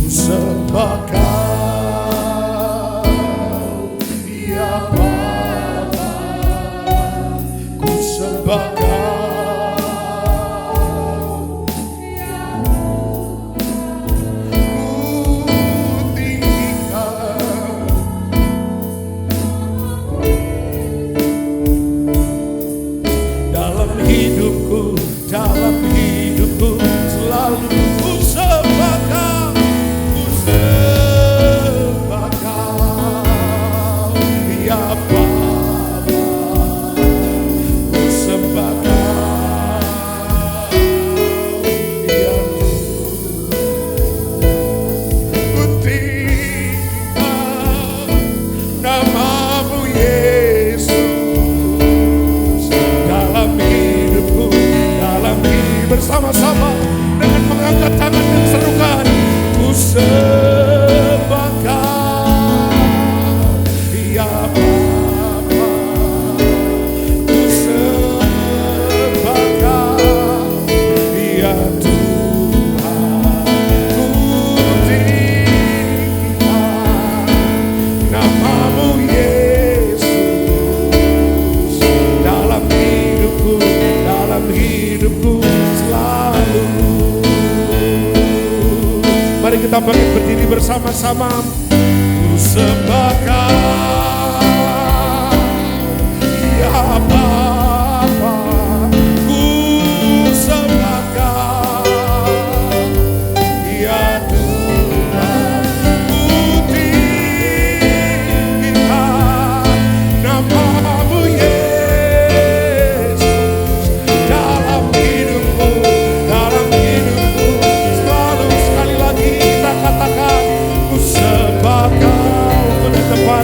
sembah Kau, ya Bapa, ku sembah Kau, ku tinggikan dalam hidupku selalu ku sembah Kau, ku sembah Kau, ya Bapa, ku sembah Kau, ya ku tinggikan nama-Mu Yesus dalam hidupku, bersama-sama dengan mengangkat tangan dan serukan, ku sembah Kau, ya Bapa, ku sembah Kau, ya Tuhan, ku tinggikan nama-Mu Yesus dalam hidupku selalu. Mari kita bangkit berdiri bersama-sama. Ku sembah Kau, ya Bapa, ku sembah Kau, ya Tuhan, ku tinggikan nama-Mu Yesus dalam hidupku selalu. Sekali lagi kita katakan, ku sembah Kau. Untuk di tempat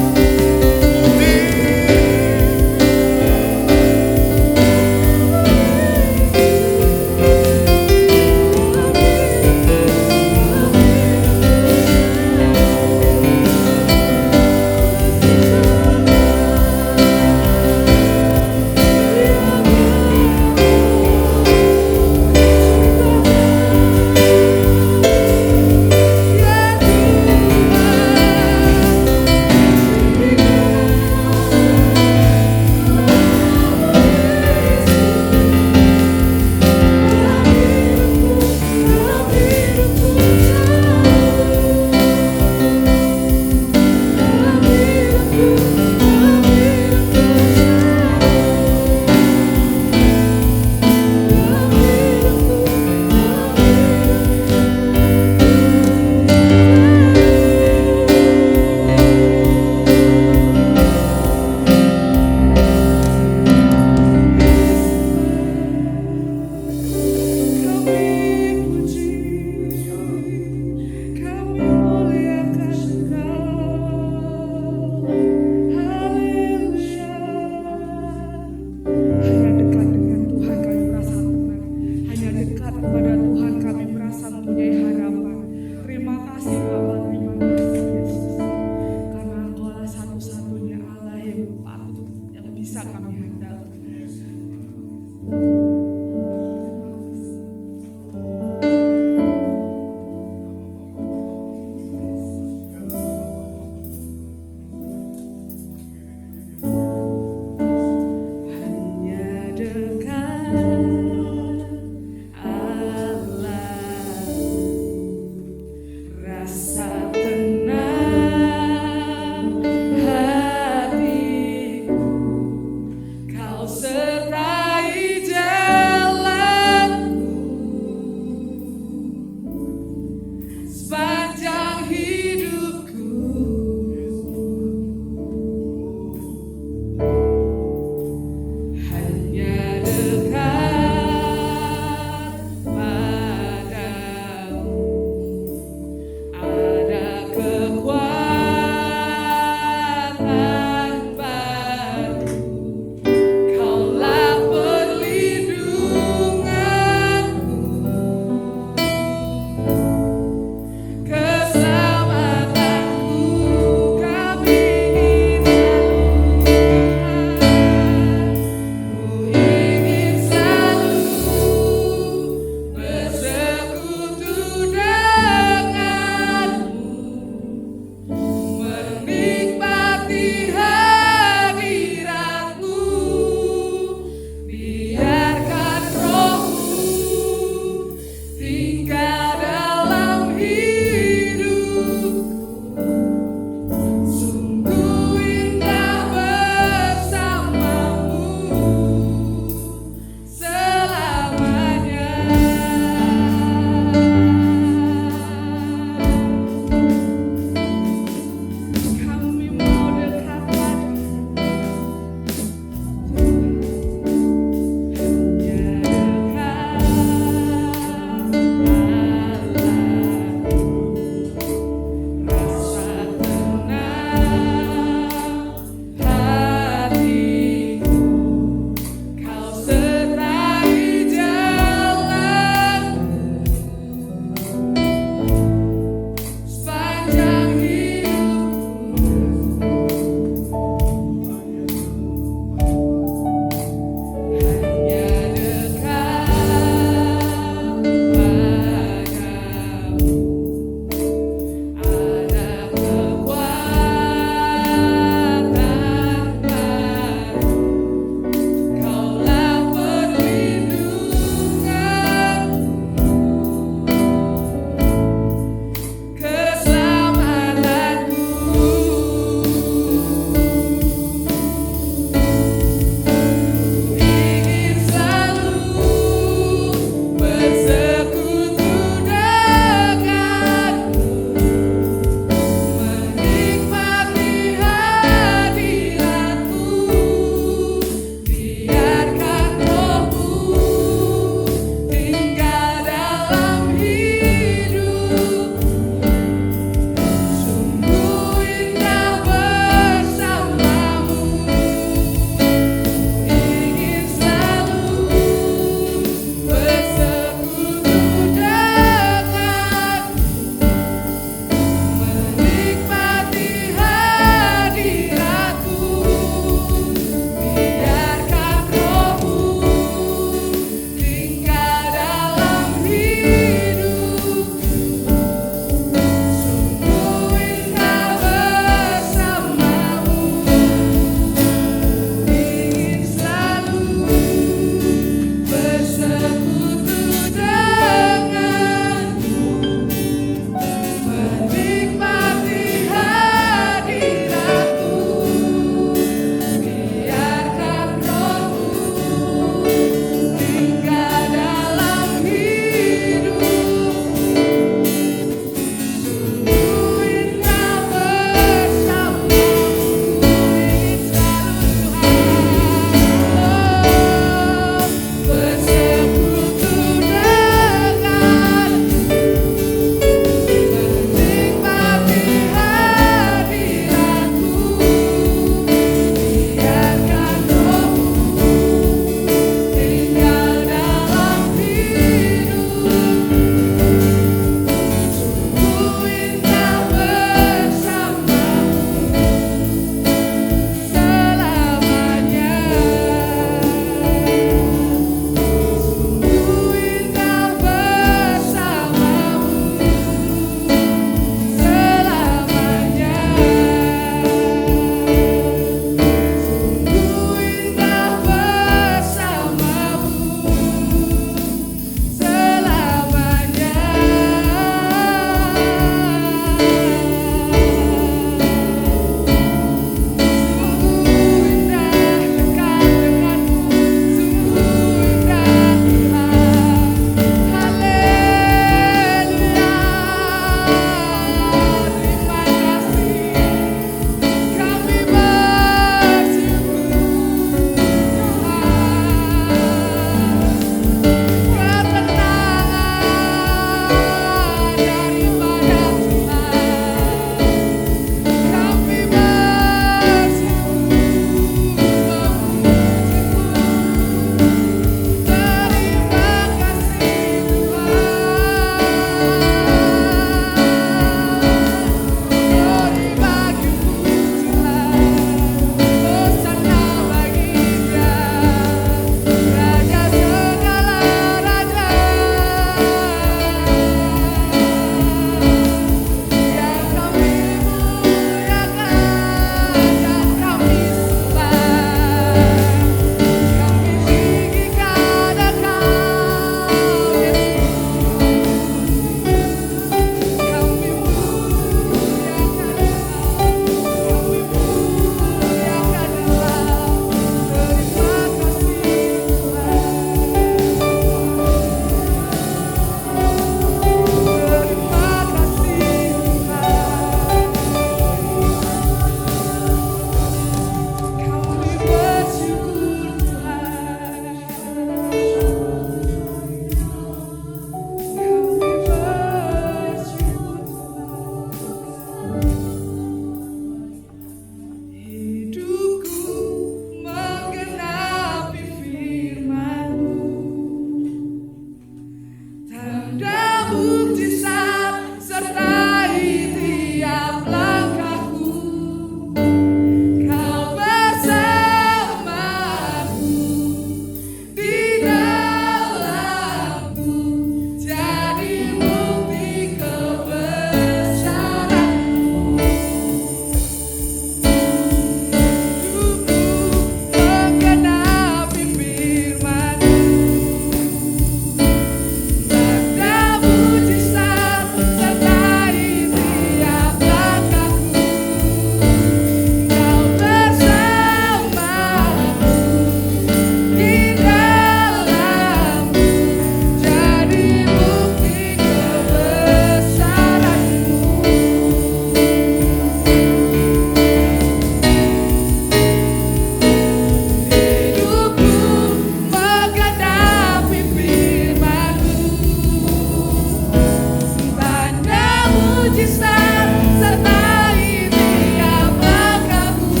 mujizat sertai tiap langkahku.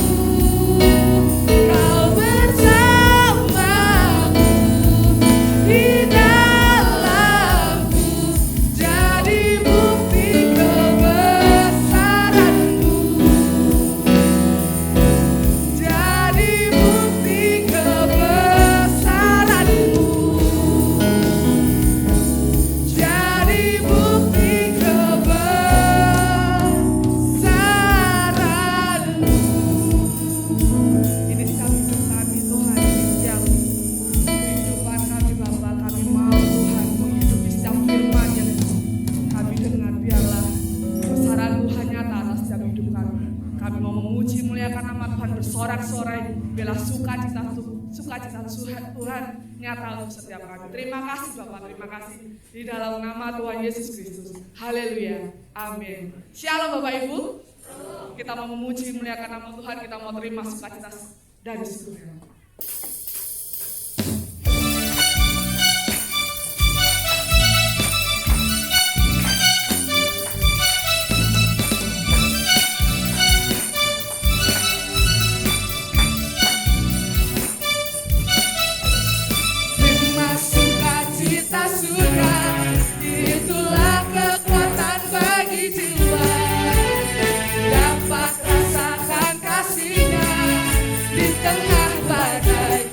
Kau bersamaku di dalamku, jadi bukti kebesaranmu, jadi bukti kebesaranmu, jadi bukti kebesaranmu. Ini sikap hidup kami Tuhan, yang kehidupan kami Bapa, kami mau Tuhan menghidupi setiap firman yang kami dengar. Biarlah kebesaran Tuhan nyata atas setiap hidup kami. Kami mau memuji muliakan nama Tuhan, bersorak-sorai, biarlah sukacita Tuhan nyata untuk setiap kami. Terima kasih Bapak, terima kasih di dalam nama Tuhan Yesus Kristus. Haleluya, amin. Shalom Bapak Ibu. Kita mau memuji muliakan nama Tuhan, kita mau terima sukacita dari surga. Terima sukacita surga, itulah kekuatan bagi jiwa. Dapat rasakan kasih-Nya di tengah badai.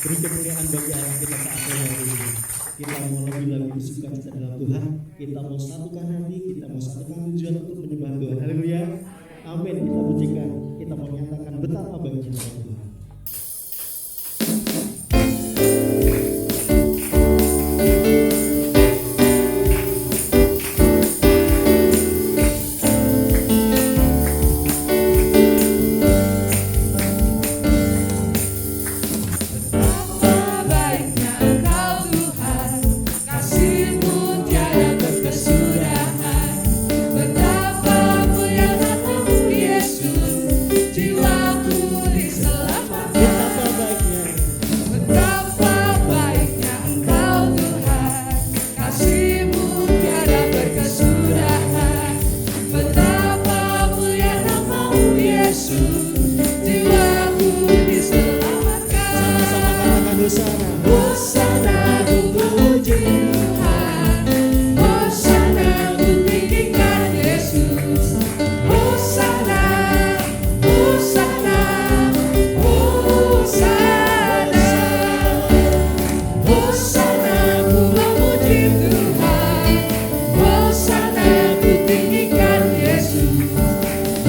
Beri kemuliaan bagi Allah kita saat hari ini. Kita mau lebih bersuka cita dalam Tuhan. Kita mau satukan hati, kita mau satukan tujuan untuk menyembah Tuhan. Haleluya. Amin. Kita pujikan, kita mau nyatakan betapa baiknya Tuhan.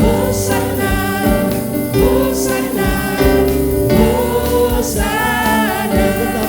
Hosana, Hosana, Hosana.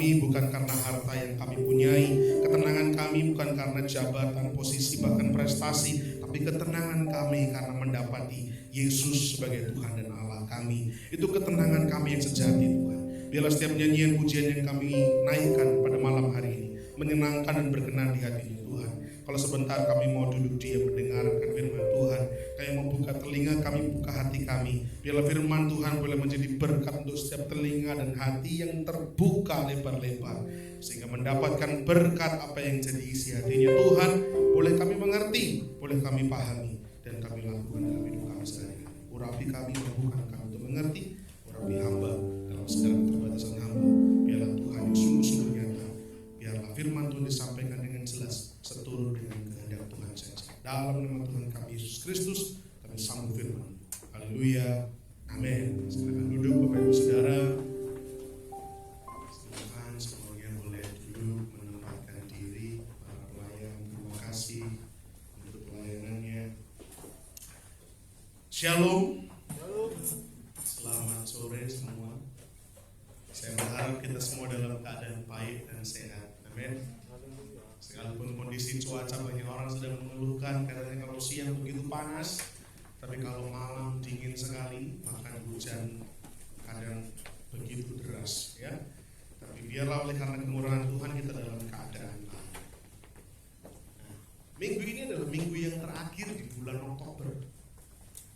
kami bukan karena harta yang kami punyai, ketenangan kami bukan karena jabatan, posisi, bahkan prestasi, tapi ketenangan kami karena mendapati Yesus sebagai Tuhan dan Allah kami. Itu ketenangan kami yang sejati, Tuhan. Biarlah setiap nyanyian pujian yang kami naikkan pada malam hari ini menyenangkan dan berkenan di hati Tuhan. Kalau sebentar kami mau duduk diam mendengarkan firman Tuhan, kami mau buka telinga kami, buka hati kami. Biarlah firman Tuhan boleh menjadi berkat untuk setiap telinga dan hati yang terbuka lebar-lebar, sehingga mendapatkan berkat apa yang jadi isi hatinya Tuhan. Boleh kami mengerti, boleh kami pahami, dan kami lakukan dalam hidup kami sehari-hari. Urapi kami, mampukan kami untuk mengerti. Urapi hamba dalam segala keterbatasan hamba. Biarlah Tuhan yang sungguh-sungguh nyata. Biarlah firman Tuhan disampaikan dengan jelas, seturut dengan kehendak Tuhan saja. Dalam nama Tuhan kami Yesus Kristus, kami sambung firman. Haleluya, amin. Silakan duduk Bapak Ibu Saudara. Silakan semuanya boleh duduk, menempatkan diri. Para pelayan, terima kasih untuk pelayanannya. Shalom. Selamat sore semua. Saya berharap kita semua dalam keadaan baik dan sehat. Amin. Sekalipun kondisi cuaca banyak orang sedang mengeluhkan katanya kalau siang begitu panas, tapi kalau malam dingin sekali, bahkan hujan kadang begitu deras, ya. Tapi biarlah oleh karena kemurahan Tuhan kita dalam keadaan baik. Nah, minggu ini adalah minggu yang terakhir di bulan Oktober.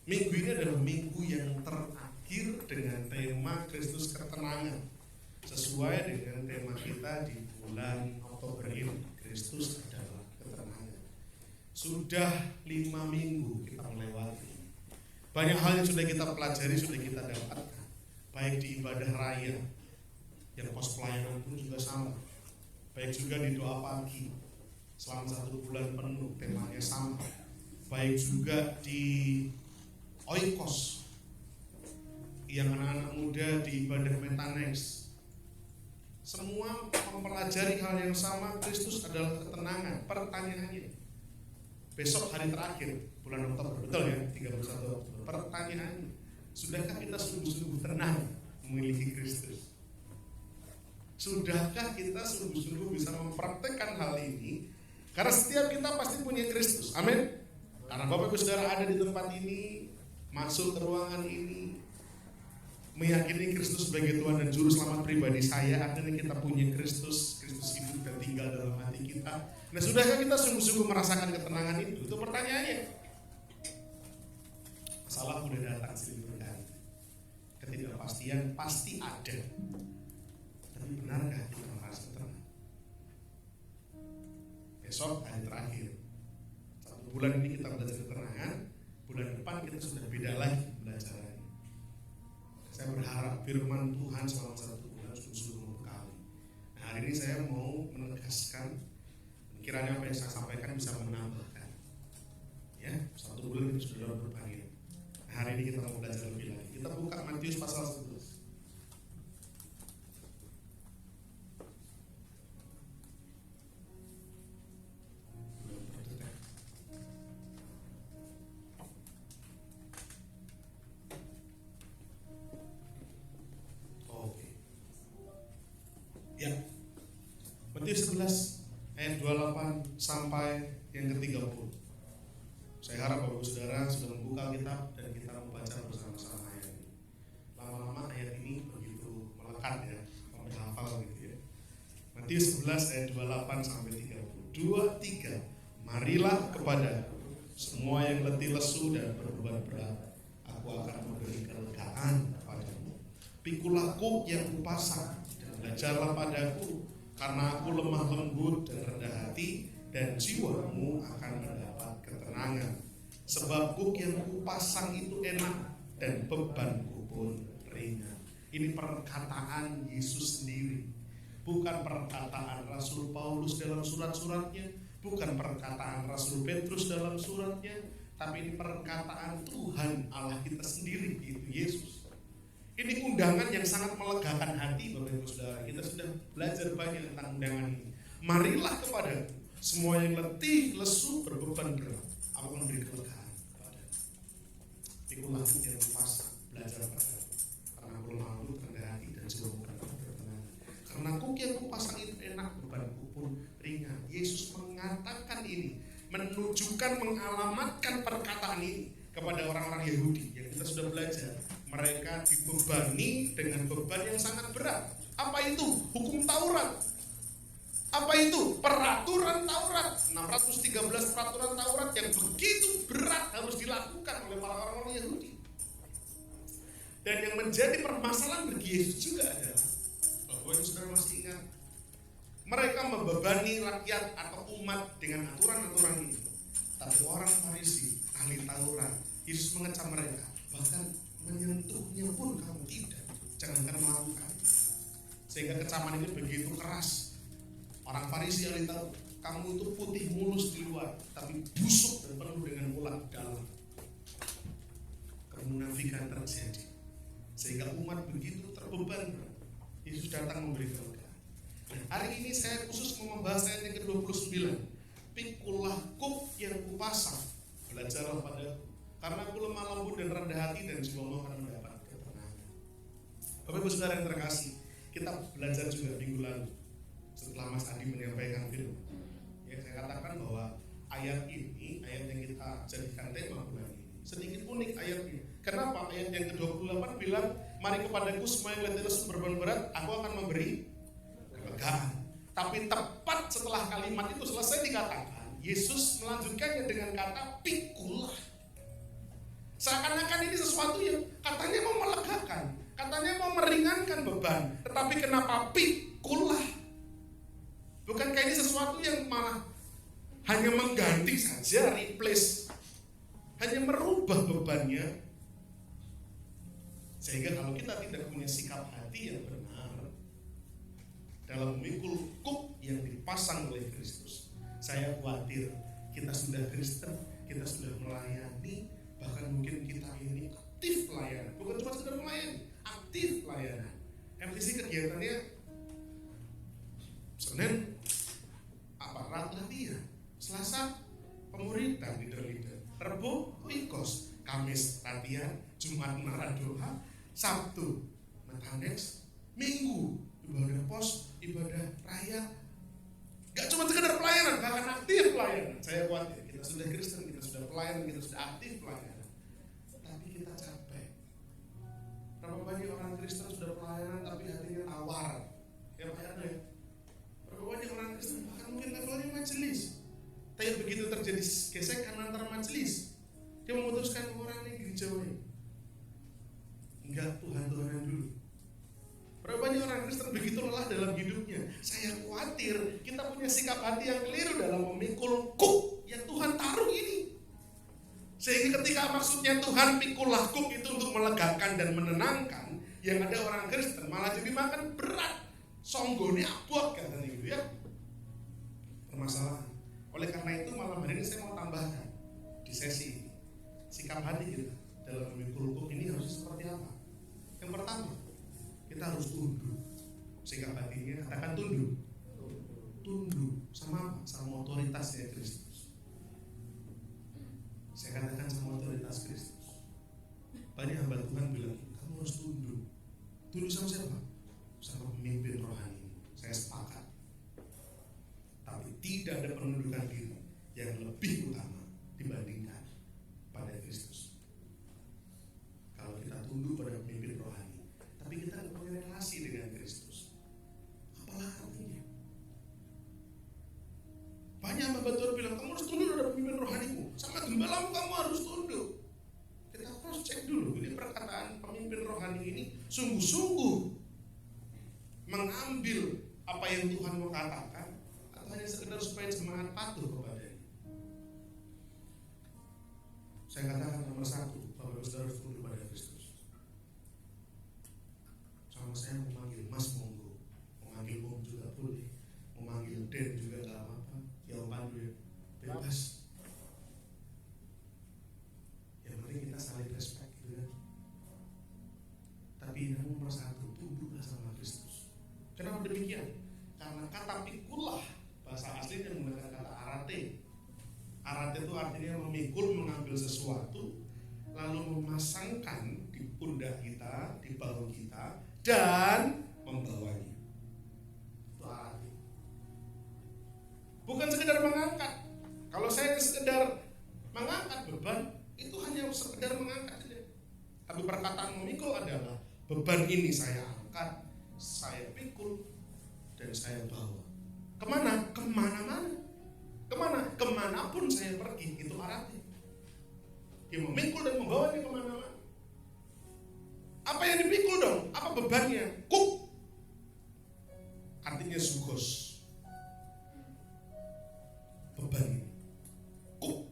Minggu ini adalah minggu yang terakhir dengan tema Kristus Ketenangan, sesuai dengan tema kita di bulan Oktober ini. Kristus adalah ketenangan. Sudah 5 minggu kita melewati. Banyak hal yang sudah kita pelajari, sudah kita dapatkan. Baik di ibadah raya, yang pos pelayanan pun juga sama. Baik juga di doa pagi, selama 1 bulan penuh, temanya sama. Baik juga di Oikos, yang anak-anak muda di ibadah Metanex. Semua mempelajari hal yang sama, Kristus adalah ketenangan. Pertanyaannya, besok hari terakhir bulan Oktober, betul ya, 31 Oktober. Pertanyaannya, sudahkah kita sungguh-sungguh tenang memiliki Kristus? Sudahkah kita sungguh-sungguh bisa mempraktekkan hal ini? Karena setiap kita pasti punya Kristus, amin. Karena Bapak Ibu Saudara ada di tempat ini, masuk ke ruangan ini, meyakini Kristus sebagai Tuhan dan Juru Selamat pribadi saya, akhirnya kita punya Kristus. Kristus hidup dan tinggal dalam hati kita. Nah, sudahkah kita sungguh-sungguh merasakan ketenangan itu? Itu pertanyaannya. Masalah udah datang silih berganti. Ketidakpastian pasti ada. Tapi benarkah kita merasa tenang? Besok hari terakhir. 1 bulan ini kita belajar ketenangan. Bulan depan kita sudah beda lagi belajarnya. Saya berharap firman Tuhan selama 1 bulan sungguh-sungguh membekali. Nah, hari ini saya mau menegaskan, kiranya apa yang saya sampaikan bisa menambahkan. Ya, 1 bulan kita sudah berbagi. Nah, hari ini kita mau belajar lebih lagi. Kita buka Matius pasal 11. Ya, Matius 11 ayat 28 sampai yang ke-30. Saya harap Bapak Saudara sudah membuka kitab dan kita membaca bersama-sama ayat ini. Lama-lama ayat ini begitu melekat ya, menghafal gitu ya. Matius 11 ayat 28 sampai 30. 2, 3. Marilah kepadaku semua yang letih lesu dan berbeban berat, aku akan memberi kelegaan kepadamu. Pikulah kuk yang kupasang, belajarlah padaku, karena aku lemah lembut dan rendah hati, dan jiwamu akan mendapat ketenangan. Sebab kuk yang kupasang itu enak, dan bebanku pun ringan. Ini perkataan Yesus sendiri, bukan perkataan Rasul Paulus dalam surat-suratnya, bukan perkataan Rasul Petrus dalam suratnya, tapi ini perkataan Tuhan Allah kita sendiri, yaitu Yesus. Ini undangan yang sangat melegakan hati Bapak Ibu Saudara. Kita sudah belajar banyak tentang undangan ini. Marilah kepadaku semua yang letih, lesu, berbeban berat, aku memberi kelegaan kepadamu. Ikulah yang pasang, belajar padaku, karena aku lemah lembut, rendah hati, dan jiwamu akan berketenangan. Karena kuk yang bukan mengalamatkan perkataan ini kepada orang-orang Yahudi yang kita sudah belajar. Mereka dibebani dengan beban yang sangat berat. Apa itu? Hukum Taurat. Apa itu? Peraturan Taurat. 613 peraturan Taurat yang begitu berat harus dilakukan oleh para orang-orang Yahudi. Dan yang menjadi permasalahan bagi Yesus juga adalah, kalau saudara masih ingat, mereka membebani rakyat atau umat dengan aturan-aturan ini. Tapi orang Farisi, ahli Taurat, Yesus mengecam mereka, bahkan menyentuhnya pun kamu tidak, jangankan melakukan. Sehingga kecaman ini begitu keras. Orang Farisi ahli Taurat, kamu itu putih mulus di luar, tapi busuk dan penuh dengan ulat dalam. Kemunafikan terjadi, sehingga umat begitu terbeban. Yesus datang memberi kemudahan. Hari ini saya khusus mau membahas ayat yang ke-29. Pikulah kuk yang kupasang, belajarlah padaku, karena aku lemah lembut dan rendah hati, dan jiwamu akan mendapat ketenangan. Bapak Ibu Saudara yang terkasih, kita belajar juga minggu lalu setelah Mas Adi menyampaikan firman. Ya, saya katakan bahwa ayat ini, ayat yang kita jadikan tema bulan ini, sedikit unik ayatnya. Kenapa? Ayat yang ke-28 bilang, mari kepadaku semua yang letih lesu beban berat, aku akan memberi kelegaan. Tapi tepat setelah kalimat itu selesai dikatakan, Yesus melanjutkannya dengan kata pikulah. Seakan-akan ini sesuatu yang katanya mau melegakan, katanya mau meringankan beban. Tetapi kenapa pikulah? Bukankah ini sesuatu yang malah hanya mengganti saja, replace, hanya merubah bebannya? Sehingga kalau kita tidak punya sikap hati yang benar dalam memikul kuk yang dipasang oleh Kristus, saya khawatir kita sudah Kristen, kita sudah melayani, bahkan mungkin kita ini aktif pelayanan, bukan cuma sekedar melayani, aktif pelayanan. MTC kegiatannya Senin aparat latihan, Selasa pemuridan leader-leader, Rebo ikos, Kamis latihan, Jumat naradoha, Sabtu metanex, Minggu ibadah pos, ibadah raya. Gak cuma sekedar pelayanan, bahkan aktif pelayanan. Saya khawatir kita sudah Kristen, kita sudah pelayanan, kita sudah aktif pelayanan, tapi kita capek. Berapa banyak orang Kristen sudah pelayanan tapi hatinya tawar, ya Pak Yarno ya. Berapa banyak orang Kristen bahkan mungkin levelnya majelis, tapi begitu terjadi gesekan antar majelis, dia memutuskan orang ini gerejawi. Enggak, Tuhan-Tuhanan dulu. Berapa banyak orang Kristen begitu lelah dalam hidupnya. Saya khawatir kita punya sikap hati yang keliru dalam memikul kuk yang Tuhan taruh ini. Sehingga ketika maksudnya Tuhan pikulah kuk itu untuk melegakan dan menenangkan, yang ada orang Kristen malah jadi makan berat. Songgone abot katanya gitu ya. Permasalahan. Oleh karena itu malam hari ini saya mau tambahkan di sesi ini, sikap hati kita dalam memikul kuk ini harus seperti apa? Yang pertama, kita harus tunduk. Sikap hatinya katakan tunduk. Tunduk sama apa? Sama otoritasnya Kristus. Saya katakan sama otoritas Kristus. Banyak hamba Tuhan bilang, kamu harus tunduk. Tunduk sama siapa? Sama pemimpin rohani. Saya sepakat. Tapi tidak ada penundukan diri yang lebih utama dibandingkan pada Kristus. Kalau kita tunduk pada pemimpin rohani, tapi kita tidak punya relasi dengan Kristus, apalah artinya? Banyak hamba Tuhan bilang, kamu harus tunduk pada pemimpin rohanimu, sama gembalamu kamu harus tunduk. Kita cross check dulu, ini perkataan pemimpin rohani ini sungguh-sungguh mengambil apa yang Tuhan mau katakan, atau hanya sekedar supaya jemaat patuh kepadanya. Saya katakan nomor satu, Bapak Ibu Saudara harus tunduk pada Kristus. Sama saya mau manggil Mas monggo, mau manggil Om juga boleh, mau manggil Den juga gak apa-apa, ya Om Pandu ya, bebas. Yang penting kita saling respect gitu kan. Tapi yang nomor satu, tunduklah sama Kristus. Kenapa demikian? Karena kata pikulah bahasa aslinya menggunakan kata arate. Arate itu artinya memikul, mengambil sesuatu, lalu memasangkan di pundak kita, di bahu kita, dan membawanya. Itu arate. Bukan sekedar mengangkat. Kalau saya sekedar beban ini saya angkat, saya pikul, dan saya bawa. Kemana? Kemana-mana. Kemanapun saya pergi, itu arahnya. Dia memikul dan membawa ini kemana-mana. Apa yang dipikul dong? Apa bebannya? Kuk. Artinya sugos. Beban ini. Kuk.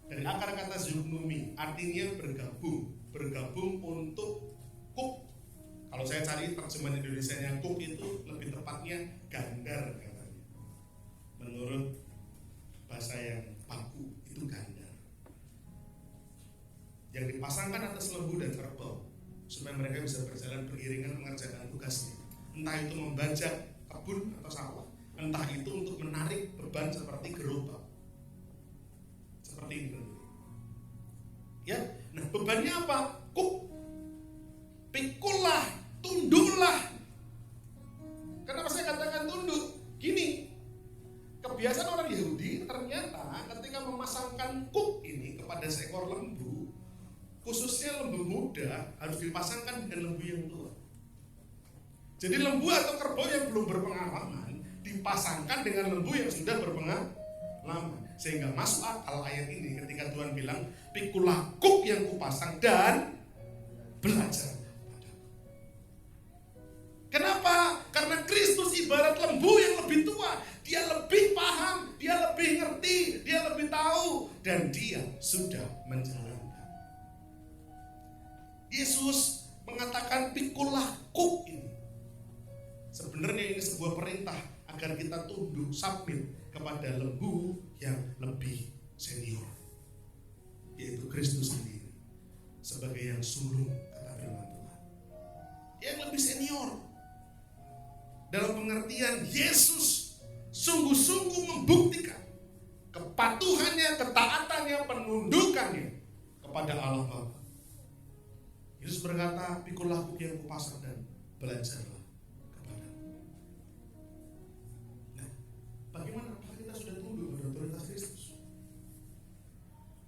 Dari akar kata zuknumi, artinya bergabung. Bergabung untuk kuk. Kalau saya cari terjemahan Indonesianya kuk itu lebih tepatnya gandar katanya. Menurut bahasa yang baku itu gandar. Yang dipasangkan atas lembu dan kerbau supaya mereka bisa berjalan beriringan mengerjakan tugasnya. Entah itu membajak kebun atau sawah, entah itu untuk menarik beban seperti gerobak. Seperti ini. Ya, nah bebannya apa? Kuk. Pikullah, tunduklah. Kenapa saya katakan tunduk? Gini, kebiasaan orang Yahudi ternyata ketika memasangkan kuk ini kepada seekor lembu, khususnya lembu muda, harus dipasangkan dengan lembu yang tua. Jadi lembu atau kerbau yang belum berpengalaman dipasangkan dengan lembu yang sudah berpengalaman, sehingga masuk akal ayat ini ketika Tuhan bilang, pikulah kuk yang kupasang dan belajar. Kenapa? Karena Kristus ibarat lembu yang lebih tua. Dia lebih paham, dia lebih ngerti, dia lebih tahu, dan dia sudah menjalankan. Yesus mengatakan pikulah kuk ini. Sebenarnya ini sebuah perintah agar kita tunduk submit kepada lembu yang lebih senior, yaitu Kristus sendiri sebagai yang sulung, kata firman Tuhan. Yang lebih senior dalam pengertian Yesus sungguh-sungguh membuktikan kepatuhannya, ketaatannya, penundukannya kepada Allah Bapa. Yesus berkata, pikulah kuk yang kupasang dan belajarlah kepadaku. Nah, bagaimana apakah kita sudah tunduk pada otoritas Kristus?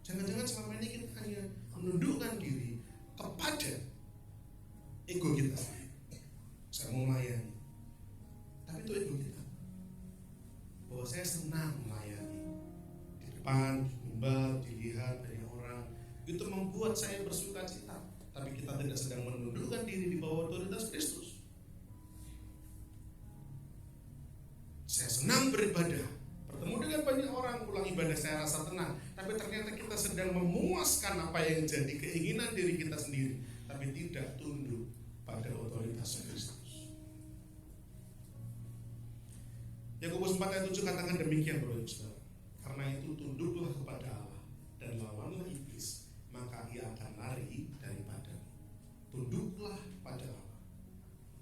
Jangan-jangan selama ini kita hanya menundukkan diri kepada ego kita. Saya mau melayani, tapi itu ego kita. Bahwa saya senang melayani di depan, di mimbar, dilihat banyak orang, itu membuat saya bersuka cita. Tapi kita tidak sedang menundukkan diri di bawah otoritas Kristus. Saya senang beribadah, bertemu dengan banyak orang, pulang ibadah saya rasa tenang. Tapi ternyata kita sedang memuaskan apa yang jadi keinginan diri kita sendiri, tapi tidak tunduk pada otoritas Kristus. Yakobus 4 ayat 7 katakan demikian, Bapak Ibu Saudara. Karena itu tunduklah kepada Allah dan lawanlah iblis, maka ia akan lari daripadamu. Tunduklah pada Allah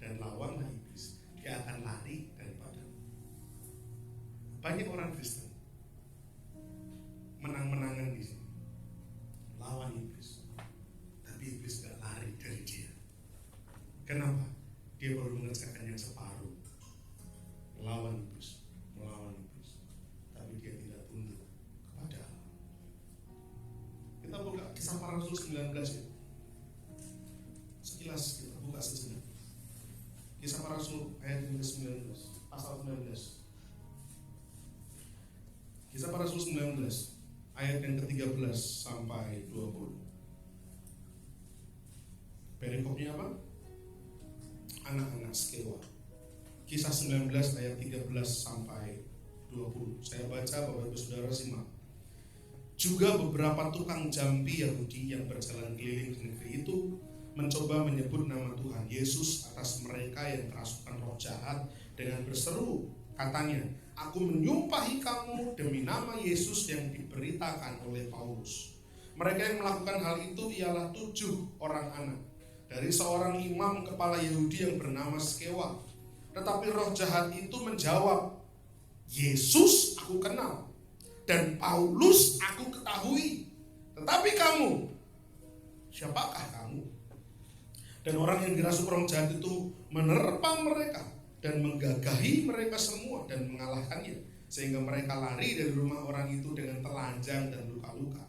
dan lawanlah iblis, dia akan lari daripadamu. Banyak orang Kristen menang-menangan di sini, lawan iblis, tapi iblis gak lari dari dia. Kenapa? Dia baru mengerjakan yang separuh, melawan iblis, tapi dia tidak tunduk kepada Allah. Kita buka Kisah Para Rasul 19 ya. Sekilas kita buka sejenak. Kisah Para Rasul ayat 19, pasal 19. Kisah Para Rasul 19 ayat yang ke-13 sampai 20. Perikopnya apa? Anak-anak Skewa. Kisah 19 ayat 13 sampai 20. Saya baca, Bapak Ibu Saudara simak. Juga beberapa tukang jambi Yahudi yang berjalan keliling di negeri itu mencoba menyebut nama Tuhan Yesus atas mereka yang kerasukan roh jahat dengan berseru, katanya, aku menyumpahi kamu demi nama Yesus yang diberitakan oleh Paulus. Mereka yang melakukan hal itu ialah 7 orang anak dari seorang imam kepala Yahudi yang bernama Skewa. Tetapi roh jahat itu menjawab, Yesus aku kenal dan Paulus aku ketahui, tetapi kamu, siapakah kamu? Dan orang yang dirasuk roh jahat itu menerpa mereka dan menggagahi mereka semua dan mengalahkannya, sehingga mereka lari dari rumah orang itu dengan telanjang dan luka-luka.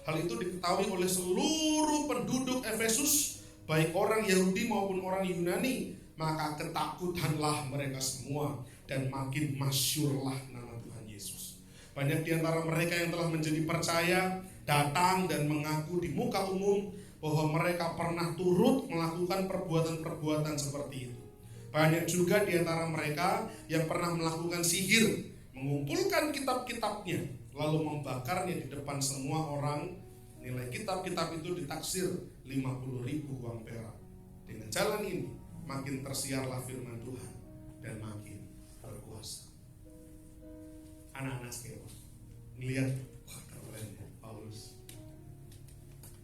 Hal itu diketahui oleh seluruh penduduk Efesus baik orang Yahudi maupun orang Yunani, maka ketakutanlah mereka semua dan makin masyurlah nama Tuhan Yesus. Banyak di antara mereka yang telah menjadi percaya datang dan mengaku di muka umum bahwa mereka pernah turut melakukan perbuatan-perbuatan seperti itu. Banyak juga di antara mereka yang pernah melakukan sihir, mengumpulkan kitab-kitabnya lalu membakarnya di depan semua orang. Nilai kitab-kitab itu ditaksir 50.000 uang perak. Dengan jalan ini makin tersiarlah firman Tuhan dan makin berkuasa. Anak-anak sekalian, melihat wah keren ya Paulus.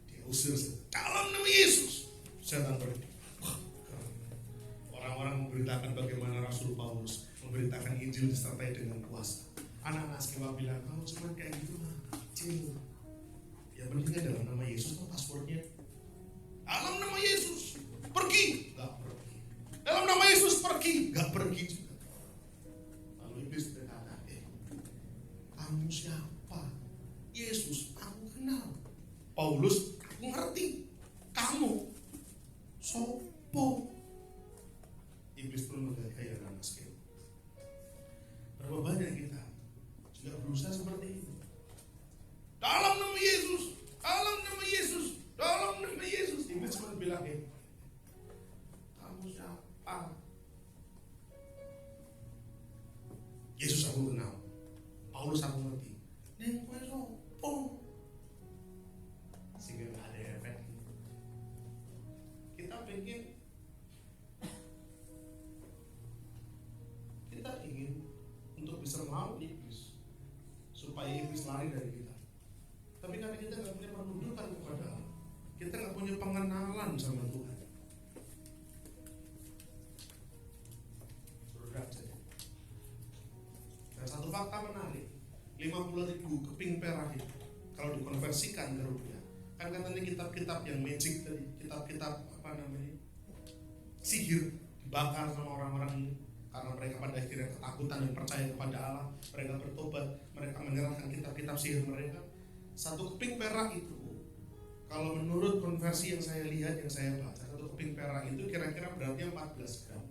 Dia usir dalam nama Yesus. Setan pergi. Wah keren. Orang-orang memberitakan bagaimana Rasul Paulus memberitakan Injil disertai dengan kuasa. Anak-anak sekalian bilang, kamu cuma kayak gitu mah kecil. Ya pentingnya dalam nama Yesus kan paspornya. Dalam nama Yesus pergi, gak pergi. Dalam nama Yesus pergi, gak pergi juga. Lalu iblis berkata, kamu siapa? Yesus, aku kenal. Paulus, aku ngerti. Kamu sopo? Iblis pun menggagai anak sekalian. Berapa banyak kita juga berusaha seperti itu. Dalam nama Yesus, dalam nama Yesus, dalam nama Yesus. Iblis cuma bilang, kamu siapa? Yesus aku kenal, Paulus aku ngerti. Neng kowe sopo? Sehingga gak ada efek. Kita ingin untuk bisa melawan iblis, supaya iblis lari dari kita. Tapi karena kita gak punya penundukan kepada Allah, kita gak punya pengenalan sama Tuhan. Saudara saja. Dan satu fakta menarik, 50.000 keping perak itu kalau dikonversikan ke rupiah, kan katanya kitab-kitab yang magic tadi, kitab-kitab sihir dibakar sama orang-orang ini. Karena mereka pada akhirnya ketakutan dan percaya kepada Allah, mereka bertobat, mereka menyerahkan kitab-kitab sihir mereka. Satu keping perak itu, kalau menurut konversi yang saya lihat, yang saya baca, satu keping perak itu kira-kira beratnya 14 gram.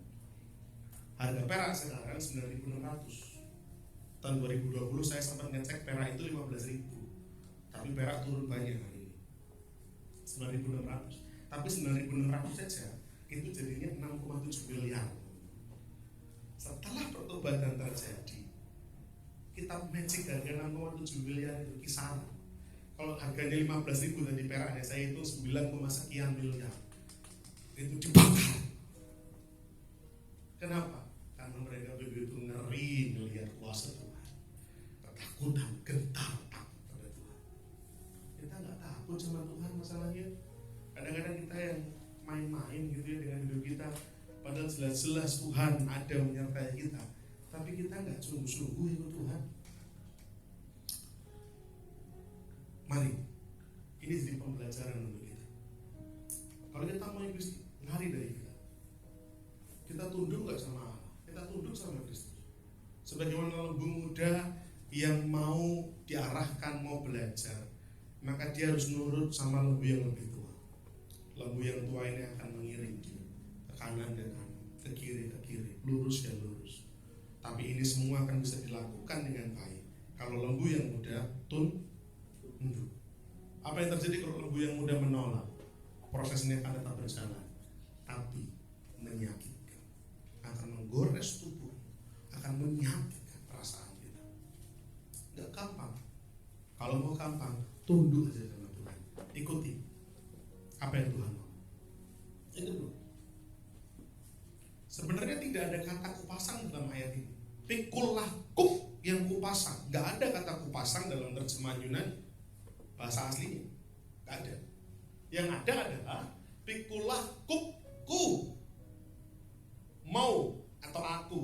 Harga perak sekarang 9.600. Tahun 2020 saya sempat ngecek perak itu 15.000. Tapi perak turun banyak hari ini, 9.600. Tapi 9.600 saja itu jadinya 6,7 miliar. Setelah pertobatan terjadi, kitab magic harga 6,7 miliar itu kisaran. Kalau harganya 15.000 tadi peraknya, saya itu 9, sekian miliar. Itu dibakar. Kenapa? Karena mereka begitu ngeri melihat kuasa Tuhan. Ketakutan, gentar takut pada Tuhan. Kita gak takut sama Tuhan masalahnya. Kadang-kadang kita yang main-main gitu ya dengan hidup kita, padahal jelas-jelas Tuhan ada menyertai kita, tapi kita gak sungguh-sungguh ikut Tuhan. Mari, ini jadi pembelajaran untuk kita. Kalau kita mau iblis lari dari kita tunduk gak sama Allah, kita tunduk sama Kristus. Sebagaimana lembu muda yang mau diarahkan, mau belajar, maka dia harus nurut sama lembu yang lebih tua. Lembu yang tua ini akan mengiring dia ke kanan dan kanan, ke kiri, lurus dan lurus. Tapi ini semua akan bisa dilakukan dengan baik kalau lembu yang muda tunduk. Apa yang terjadi kalau lembu yang muda menolak? Prosesnya akan tetap berjalan, tapi menyakitkan, akan menggores tubuh, akan menyakitkan perasaan kita. Gak gampang. Kalau mau gampang, tunduk aja sama Tuhan, ikuti apa yang Tuhan mau. Itu dulu. Sebenarnya tidak ada kata kupasang dalam ayat ini. Pikul lakuk yang kupasang, gak ada kata kupasang dalam terjemahan Yunani. Bahasa aslinya gak ada. Yang ada adalah pikul lakuk, ku, mau atau aku.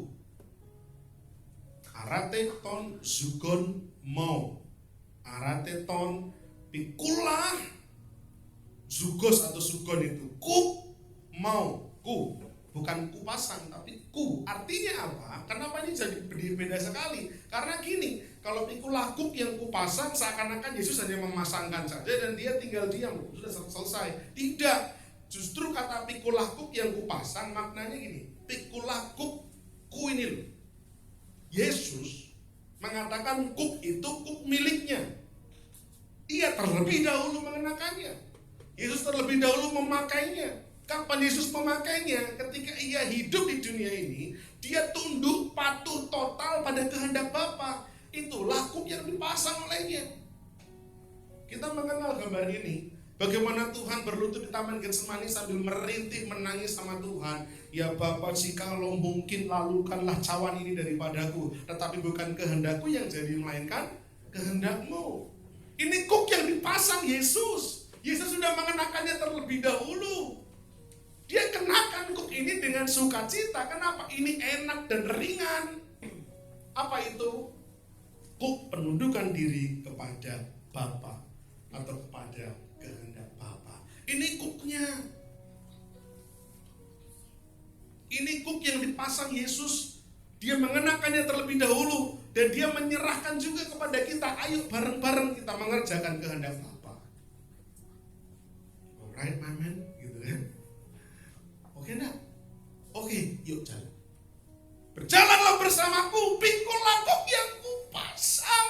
Arate ton zugon mau. Arate ton pikulah zugos atau sugon itu ku mau, ku bukan ku pasang tapi ku. Artinya apa? Kenapa ini jadi beda sekali? Karena gini, kalau pikulah kuk yang ku pasang seakan-akan Yesus hanya memasangkan saja dan dia tinggal diam, sudah selesai. Tidak, Justru kata pikulakuk yang kupasang maknanya gini, pikulakuk ku ini loh. Yesus mengatakan kuk itu kuk miliknya. Ia terlebih dahulu mengenakannya. Yesus terlebih dahulu memakainya. Kapan Yesus memakainya? Ketika ia hidup di dunia ini, dia tunduk patuh total pada kehendak Bapa. Itulah kuk yang dipasang olehnya. Kita mengenal gambar ini. Bagaimana Tuhan berlutut di Taman Getsemani sambil merintih menangis sama Tuhan. Ya Bapa, jikalau mungkin lalukanlah cawan ini daripadaku, tetapi bukan kehendakku yang jadi, melainkan kehendakmu. Ini kuk yang dipasang Yesus. Yesus sudah mengenakannya terlebih dahulu. Dia kenakan kuk ini dengan sukacita. Kenapa? Ini enak dan ringan. Apa itu? Kuk penundukan diri kepada Bapa atau kepada kehendak Bapa. Ini kuknya. Ini kuk yang dipasang Yesus. Dia mengenakannya terlebih dahulu dan dia menyerahkan juga kepada kita. Ayo bareng-bareng kita mengerjakan kehendak Bapa. Alright, my man, gitu kan? Oke enggak? Oke, yuk jalan. Berjalanlah bersamaku, pikulah kuk yang kupasang.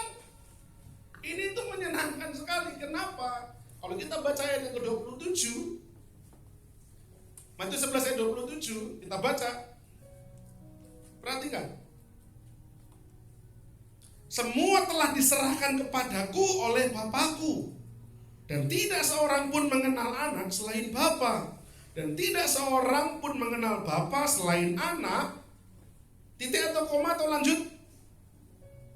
Ini tuh menyenangkan sekali. Kenapa? Kalau kita baca ayat yang ke-27, Matius 11 ayat 27, kita baca. Perhatikan. Semua telah diserahkan kepadaku oleh Bapakku, dan tidak seorang pun mengenal anak selain Bapa, dan tidak seorang pun mengenal Bapa selain anak. Titik atau koma atau lanjut?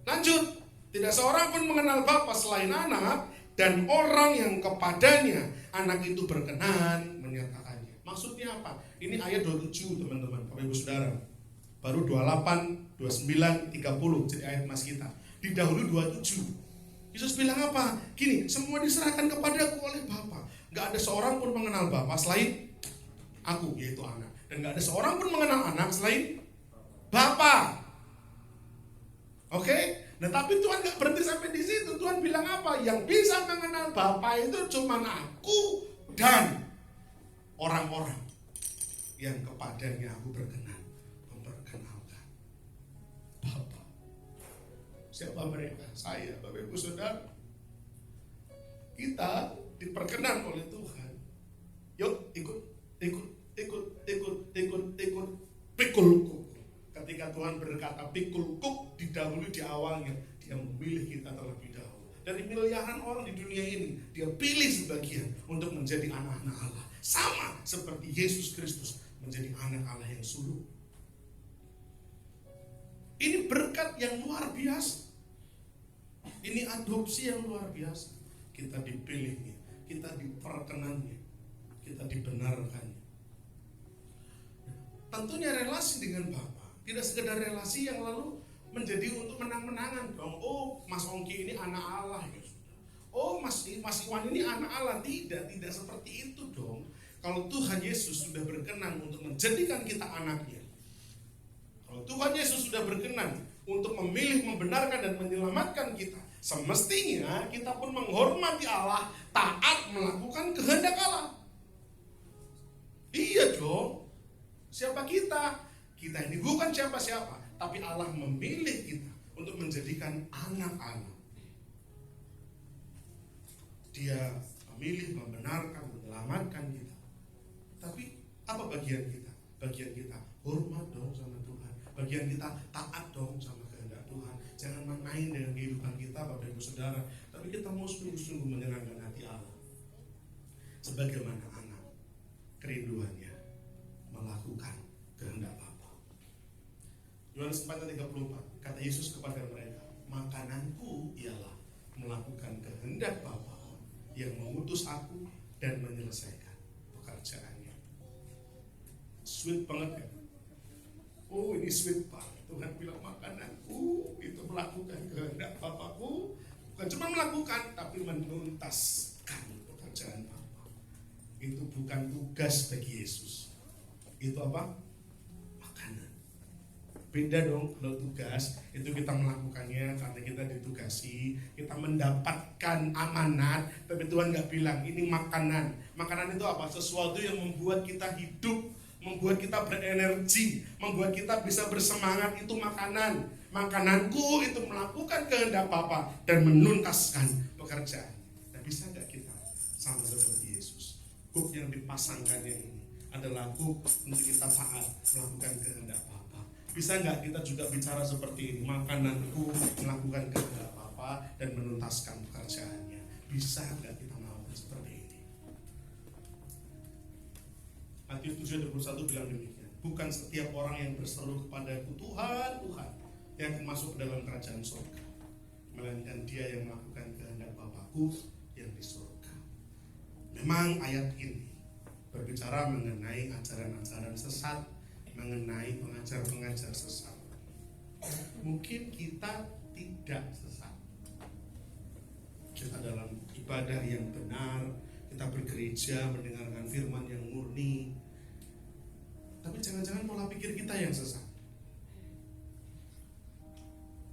Lanjut. Tidak seorang pun mengenal Bapa selain anak, dan orang yang kepadanya anak itu berkenan menyatakannya. Maksudnya apa? Ini ayat 27 teman-teman, Bapak Ibu Saudara. Baru 28, 29, 30 jadi ayat mas kita. Di dahulu 27. Yesus bilang apa? Gini, semua diserahkan kepadaku oleh Bapa. Gak ada seorang pun mengenal Bapa selain aku, yaitu anak. Dan gak ada seorang pun mengenal anak selain Bapa. Oke? Nah tapi Tuhan gak berhenti sampai di situ. Tuhan bilang apa? Yang bisa mengenal Bapa itu cuma aku dan orang-orang yang kepadanya aku berkenan memperkenalkan Bapa. Siapa mereka? Saya, Bapak Ibu Saudara. Kita diperkenan oleh Tuhan. Yuk ikut pikul kuk. Ketika Tuhan berkata pikul kuk, didahului di awalnya, dia memilih kita terlebih dahulu. Dari miliaran orang di dunia ini, dia pilih sebagian untuk menjadi anak-anak Allah. Sama seperti Yesus Kristus menjadi anak Allah yang sulung. Ini berkat yang luar biasa. Ini adopsi yang luar biasa. Kita dipilihnya, kita diperkenannya, kita dibenarkannya. Tentunya relasi dengan Bapa tidak sekedar relasi yang lalu menjadi untuk menang-menangan dong. Oh, Mas Ongki ini anak Allah ya sudah. Oh, Mas Iwan ini anak Allah. Tidak seperti itu dong. Kalau Tuhan Yesus sudah berkenan untuk menjadikan kita anaknya, kalau Tuhan Yesus sudah berkenan untuk memilih, membenarkan dan menyelamatkan kita, semestinya kita pun menghormati Allah, taat melakukan kehendak Allah. Iya dong. Siapa kita? Kita ini bukan siapa-siapa, tapi Allah memilih kita untuk menjadikan anak Allah. Dia memilih, membenarkan, menyelamatkan kita. Tapi apa bagian kita? Bagian kita hormat dong sama Tuhan. Bagian kita taat dong sama kehendak Tuhan. Jangan main dengan kehidupan kita, Bapak Ibu Saudara. Tapi kita mau sungguh-sungguh menyenangkan hati Allah. Sebagaimana anak, kerinduannya melakukan kehendak Bapa. Yohanes 4:34, kata Yesus kepada mereka, makananku ialah melakukan kehendak Bapa yang mengutus aku dan menyelesaikan pekerjaannya. Sweet banget kan? Oh ini sweet banget. Tuhan bilang makananku itu melakukan kehendak Bapakku. Bukan cuma melakukan, tapi menuntaskan pekerjaan Bapa. Itu bukan tugas bagi Yesus. Itu apa? Makanan. Beda dong. Kalau tugas itu kita melakukannya karena kita ditugasi, kita mendapatkan amanat, tapi Tuhan nggak bilang ini makanan. Makanan itu apa? Sesuatu yang membuat kita hidup, membuat kita berenergi, membuat kita bisa bersemangat. Itu makanan. Makananku itu melakukan kehendak Bapa dan menuntaskan pekerjaan. Nah, bisa nggak kita sama seperti Yesus? Kuk yang dipasangkannya ini adalah kuk untuk kita taat melakukan kehendak Bapa. Bisa nggak kita juga bicara seperti ini? Makananku melakukan kehendak Bapa dan menuntaskan pekerjaannya. Bisa nggak kita mau seperti ini? Matius 7:21 bilang demikian. Bukan setiap orang yang berseru kepadaku Tuhan, Tuhan, yang masuk ke dalam kerajaan surga, melainkan dia yang melakukan kehendak Bapakku yang di surga. Memang ayat ini berbicara mengenai ajaran-ajaran sesat, mengenai pengajar-pengajar sesat. Mungkin kita tidak sesat. Kita dalam ibadah yang benar, kita bergereja, mendengarkan firman yang murni. Tapi jangan-jangan pola pikir kita yang sesat.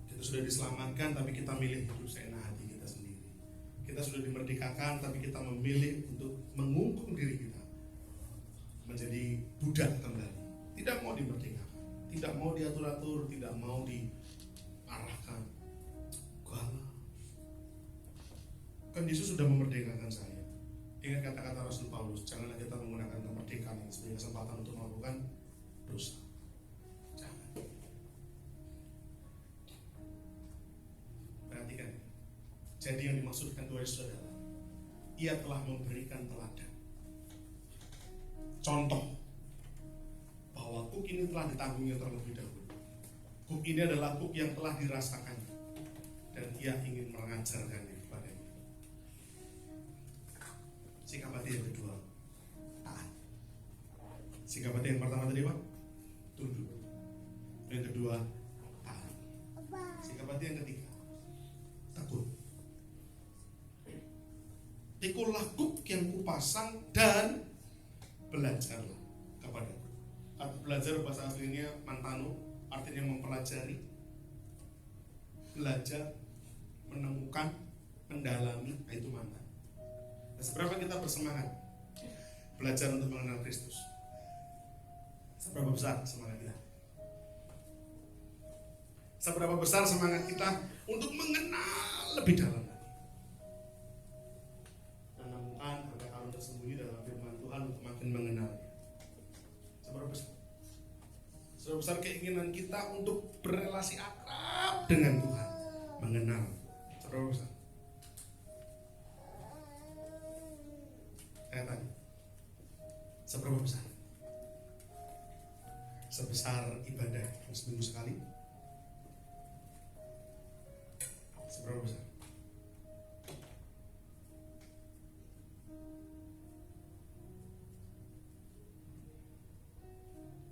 Kita sudah diselamatkan, tapi kita milih hidup seenak hati kita sendiri. Kita sudah dimerdekakan, tapi kita memilih untuk mengungkung diri kita menjadi budak kembali. Tidak mau dimerdekakan, tidak mau diatur-atur, tidak mau diarahkan. Kan Yesus sudah memerdekakan saya. Ingat kata-kata Rasul Paulus, janganlah kita menggunakan kemerdekaan ini sebagai kesempatan untuk melakukan dosa. Perhatikan. Jadi yang dimaksudkan Tuhan Yesus adalah Ia telah memberikan teladan, contoh bahwa kuk ini telah ditanggungnya terlebih dahulu. Kuk ini adalah kuk yang telah dirasakannya dan Ia ingin mengajarkannya kepadanya. Sikap hati yang kedua, taat. Sikap hati yang pertama tadi apa? Tunduk. Yang kedua, taat. Sikap hati yang ketiga, tekun. Pikulah kuk yang kupasang dan belajarlah kepadaku. Kata belajar bahasa aslinya mantano, artinya mempelajari, belajar, menemukan, mendalami, itu mantan. Nah, seberapa kita bersemangat belajar untuk mengenal Kristus? Seberapa besar semangat kita? Seberapa besar semangat kita untuk mengenal lebih dalam? Menemukan harta-harta tersembunyi dalam firman Tuhan untuk makin mengenalnya. Seberapa besar? Seberapa besar keinginan kita untuk berrelasi akrab dengan Tuhan, mengenal. Seberapa besar? Saya tanya, seberapa besar? Sebesar ibadah seminggu sekali? Seberapa besar?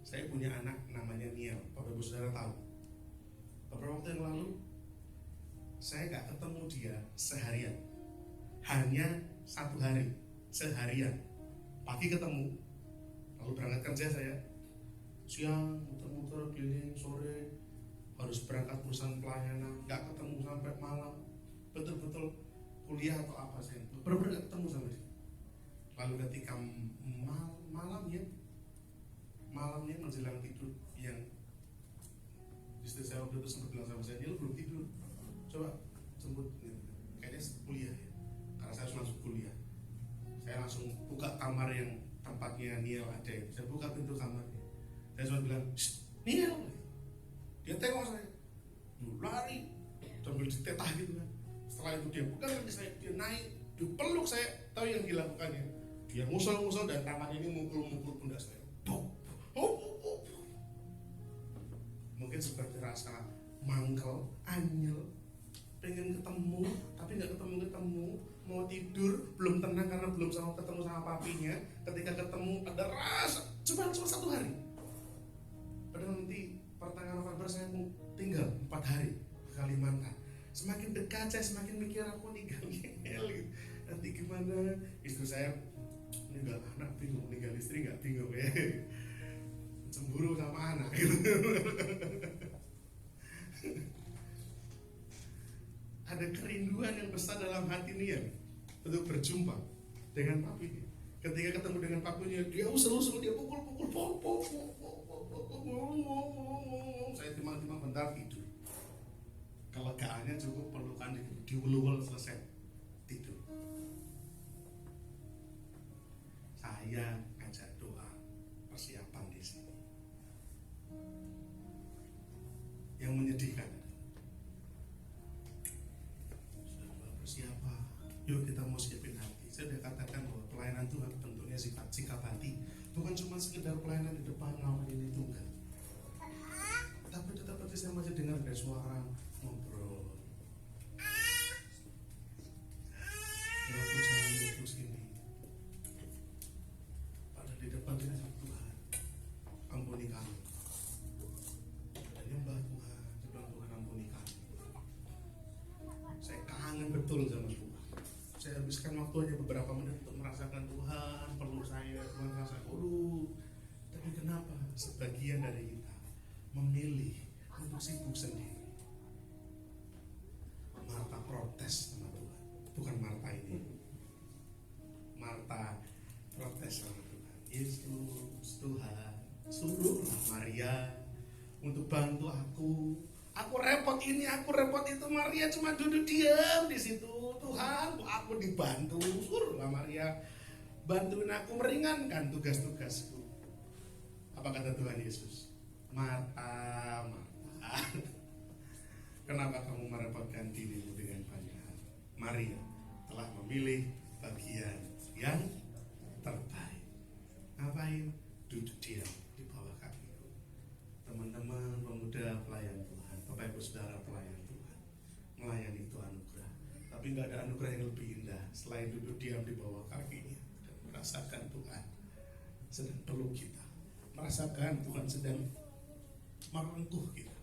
Saya punya anak namanya Niel. Bapak Ibu Saudara tahu, beberapa waktu yang lalu saya gak ketemu dia seharian. Hanya 1 hari, seharian. Pagi ketemu, lalu berangkat kerja saya. Siang muter-muter keliling, sore harus berangkat perusahaan pelayanan, gak ketemu sampai malam. Betul-betul kuliah atau apa saya benar-benar gak ketemu sama dia. Lalu ketika malamnya menjelang tidur, yang istri saya waktu itu sempat bilang sama saya, dia belum tidur, coba jemput gitu. Kayaknya kuliah ya, karena saya harus masuk kuliah. Saya langsung buka kamar yang tempatnya Niel ada itu. Saya buka pintu kamarnya, saya cuma bilang, Niel. Dia tengok saya, lari sambil ditetah gitu kan. Setelah itu dia bukan kaki saya, dia naik, dia peluk saya. Tahu yang dilakukannya, dia musol-musol dan tangannya ini mukul-mukul pundak saya. Mungkin seperti rasa mangkel, anyel, pengen ketemu tapi nggak ketemu, mau tidur belum tenang karena belum ketemu sama papinya. Ketika ketemu ada rasa cuma 1 hari. Padahal nanti pertengahan November saya mau tinggal 4 hari ke Kalimantan. Semakin dekat saya semakin mikir aku ninggal gitu. Nanti gimana? Istri saya ninggal anak bingung, ninggal istri nggak bingung ya. Cemburu sama anak gitu. berpesan dalam hati Nia untuk berjumpa dengan papinya. Ketika ketemu dengan papinya, dia usul-usul, dia pukul, saya timang-timang bentar tidur. Kelegaannya cukup pelukan diulul selesai tidur. Saya ajak doa persiapan di sini. Yang menyedihkan, sudah persiapan. Yuk kita mau siapin hati. Saya sudah katakan bahwa pelayanan Tuhan bentuknya sikap hati, bukan cuma sekedar pelayanan di depan lawan ini Tuhan. Tapi tetap saya masih dengar ada suara ngobrol. Aku jangan itu sini. Pada di depan kita Tuhan, ampuni kami. Dan nyembah Tuhan, sebelum Tuhan ampuni kami. Saya kangen betul sama Tuhan. Saya habiskan waktunya beberapa menit untuk merasakan Tuhan perlu saya, Tuhan rasa dulu. Tapi kenapa sebagian dari kita memilih untuk sibuk sendiri? Marta protes sama Tuhan, bukan Marta ini. Marta protes sama Tuhan. Yesus, Tuhan, suruhlah Maria untuk bantu aku. Aku repot ini, aku repot itu. Maria cuma duduk diam di situ. Tuhan, aku dibantu. Suruhlah Maria bantuin aku meringankan tugas-tugasku. Apa kata Tuhan Yesus? Marta, Marta, kenapa kamu merepotkan dirimu dengan banyak hal? Maria telah memilih bagian yang terbaik. Ngapain? Duduk diam di bawah kakiku. Teman-teman pemuda pelayan Tuhan, Bapak Ibu Saudara pelayan Tuhan, melayani itu anugerah. Tapi nggak ada anugerah yang lebih indah selain duduk diam di bawah kakinya dan merasakan Tuhan sedang peluk kita, merasakan Tuhan sedang merengkuh kita.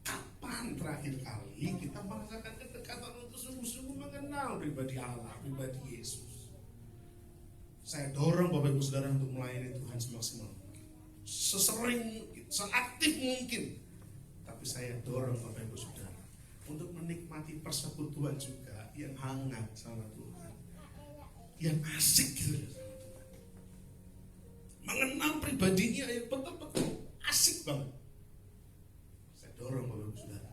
Kapan terakhir kali kita merasakan kedekatan untuk sungguh-sungguh mengenal pribadi Allah, pribadi Yesus? Saya dorong Bapak Ibu Saudara untuk melayani Tuhan semaksimal mungkin, sesering mungkin, seaktif mungkin. Tapi saya dorong Bapak Ibu Saudara untuk menikmati persekutuan juga yang hangat sama Tuhan, yang asik gitu sama Tuhan. Mengenal pribadinya yang betul-betul asik banget. Saya dorong Bapak Ibu Saudara,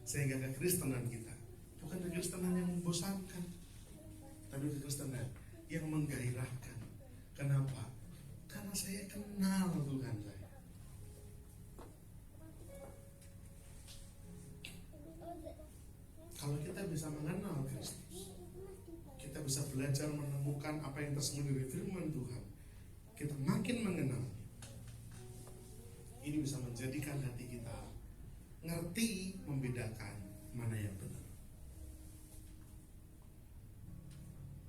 sehingga kekristenan kita bukan kekristenan yang membosankan, tapi kekristenan yang menggairahkan. Kenapa? Karena saya kenal Tuhan saya. Kalau kita bisa mengenal Kristus, kita bisa belajar menemukan apa yang tersembunyi dari firman Tuhan, kita makin mengenal. Ini bisa menjadikan hati kita ngerti membedakan mana yang benar.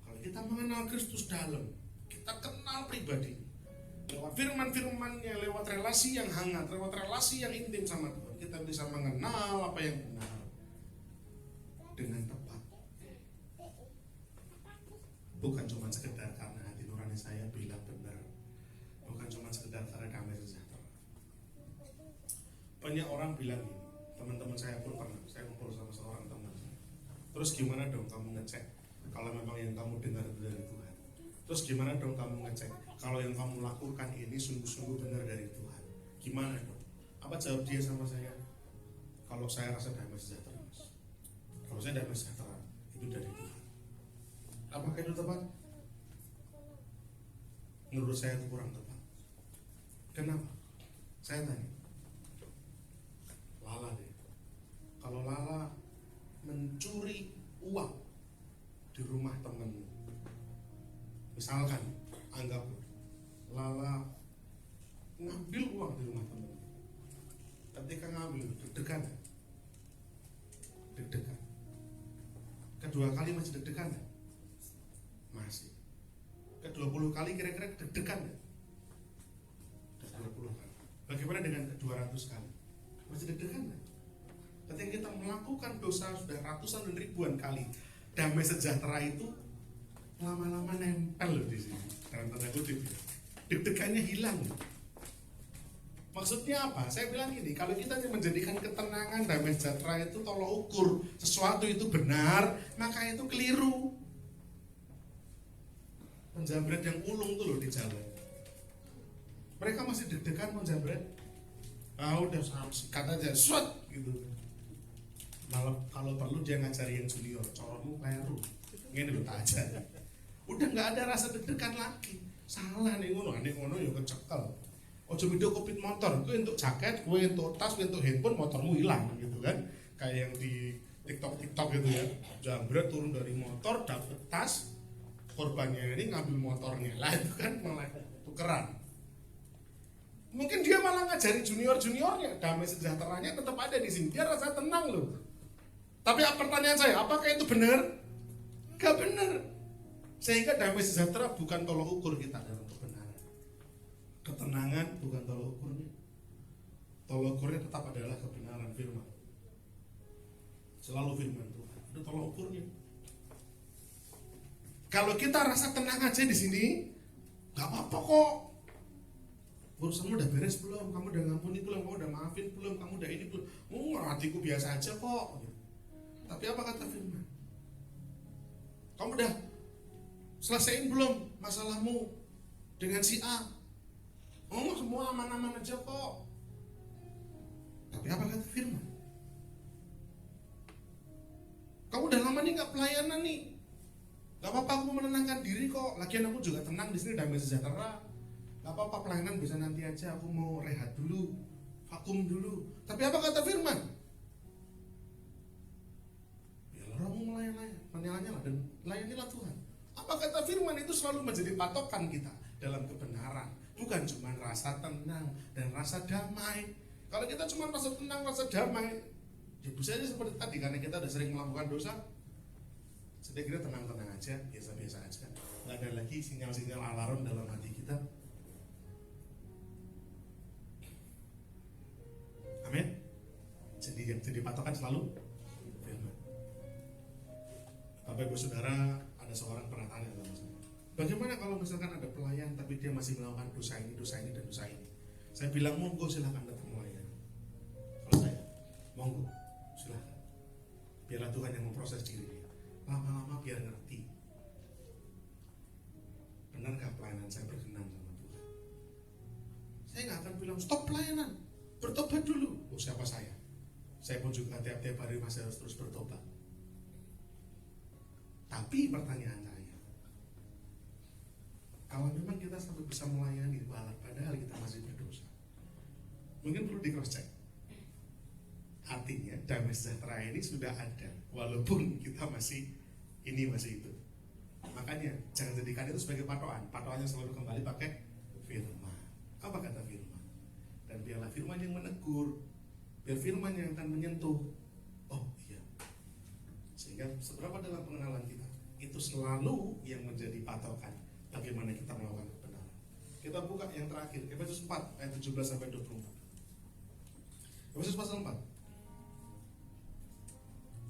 Kalau kita mengenal Kristus dalam, kita kenal pribadi, lewat firman-firmannya, lewat relasi yang hangat, lewat relasi yang intim sama Tuhan, kita bisa mengenal apa yang benar dengan tepat. Bukan cuma sekedar karena hati nurani saya bilang benar, bukan cuma sekedar karena damai sejahtera. Banyak orang bilang ini, teman-teman saya pun pernah, saya ngobrol sama seorang teman saya. Terus gimana dong kamu ngecek kalau memang yang kamu dengar itu dari Tuhan? Terus gimana dong kamu ngecek kalau yang kamu lakukan ini sungguh-sungguh benar dari Tuhan? Gimana dong? Apa jawab dia sama saya? Kalau saya rasa damai sejahtera, Mas. Kalau saya damai sejahtera, itu dari Tuhan. Apakah itu tepat? Menurut saya itu kurang tepat. Kenapa? Saya tanya. Lala deh. Kalau Lala mencuri uang di rumah temanmu, misalkan anggap Lala ngambil uang di rumah temanmu, ketika ngambil deg-degan, deg-degan. Kedua kali masih deg-degan, masih. Ke-20 kali kira-kira deg-degan, 20 kali. Bagaimana dengan ke-200 kali? Masih deg-degan. Ketika kita melakukan dosa sudah ratusan dan ribuan kali, damai sejahtera itu lama-lama nempel di sini, dalam tanda kutip ya. Deg-degannya hilang. Maksudnya apa? Saya bilang gini, kalau kita menjadikan ketenangan, damai sejahtera itu tolok ukur sesuatu itu benar, maka itu keliru. Penjamret yang ulung tuh loh di jalan, mereka masih deg-degan menjamret. Udah sikat aja, swat gitu. Malah kalau perlu dia ngajari yang junior, corongmu keliru, ini lo tak aja. Udah nggak ada rasa deg-degan lagi. Salah nih ngono ya kecekel. Ojo video kopit motor, gue untuk jaket, gue untuk tas, gue untuk handphone, motormu hilang gitu kan. Kayak yang di TikTok gitu ya. Jambret turun dari motor, dapet tas, korbannya ini ngambil motornya lah, itu kan malah tukeran. Mungkin dia malah ngajari junior-juniornya, damai sejahteranya tetap ada di sini, dia rasa tenang loh. Tapi pertanyaan saya, apakah itu benar? Gak benar. Sehingga damai sejahtera bukan tolok ukur kita dalam kebenaran. Ketenangan bukan tolok ukurnya. Tolok ukurnya tetap adalah kebenaran firman. Selalu firman Tuhan. Itu tolok ukurnya. Kalau kita rasa tenang aja di sini, nggak apa-apa kok. Urusanmu udah beres belum? Kamu udah ngampuni belum? Kamu udah maafin belum? Kamu udah ini belum? Hatiku biasa aja kok. Tapi apa kata firman? Kamu udah selesaiin belum masalahmu dengan si A? Semua aman-aman aja kok. Tapi apa kata firman? Kamu udah lama nih gak pelayanan nih. Gak apa-apa, aku menenangkan diri kok. Lagian aku juga tenang di sini, damai sejahtera. Gak apa-apa, pelayanan bisa nanti aja. Aku mau rehat dulu, vakum dulu. Tapi apa kata firman? Ya rohmu melayani-layani dan layanilah Tuhan. Apa kata firman itu selalu menjadi patokan kita dalam kebenaran. Bukan cuma rasa tenang dan rasa damai. Kalau kita cuma rasa tenang, rasa damai, ya bisa aja seperti tadi, karena kita udah sering melakukan dosa. Jadi kita tenang-tenang aja, biasa-biasa aja. Gak ada lagi sinyal-sinyal alarm dalam hati kita. Amin. Jadi yang jadi patokan selalu firman. Bapak Ibu Saudara, ada seorang pernah tanya sama saya, bagaimana kalau misalkan ada pelayan tapi dia masih melakukan dosa ini, dan dosa ini? Saya bilang, monggo silahkan datang melayani. Kalau saya, monggo silahkan. Biarlah Tuhan yang memproses diri dia. Lama-lama biar ngerti, benar gak pelayanan saya berkenan sama Tuhan. Saya gak akan bilang stop pelayanan, bertobat dulu. Siapa saya? Saya pun juga tiap-tiap hari masih harus terus bertobat. Tapi pertanyaan saya, kalau memang kita sampai bisa melayani padahal kita masih berdosa, mungkin perlu di cross check. Artinya damai sejahtera ini sudah ada walaupun kita masih itu. Makanya jangan jadikan itu sebagai patokan. Patokannya selalu kembali pakai firman. Apa kata firman? Dan biarlah firman yang menegur, biar firman yang akan menyentuh. Oh iya. Sehingga seberapa dalam pengenalan kita, itu selalu yang menjadi patokan bagaimana kita melakukan kebenaran. Kita buka yang terakhir, Efesus 4 ayat 17 sampai 24. Efesus pasal 4.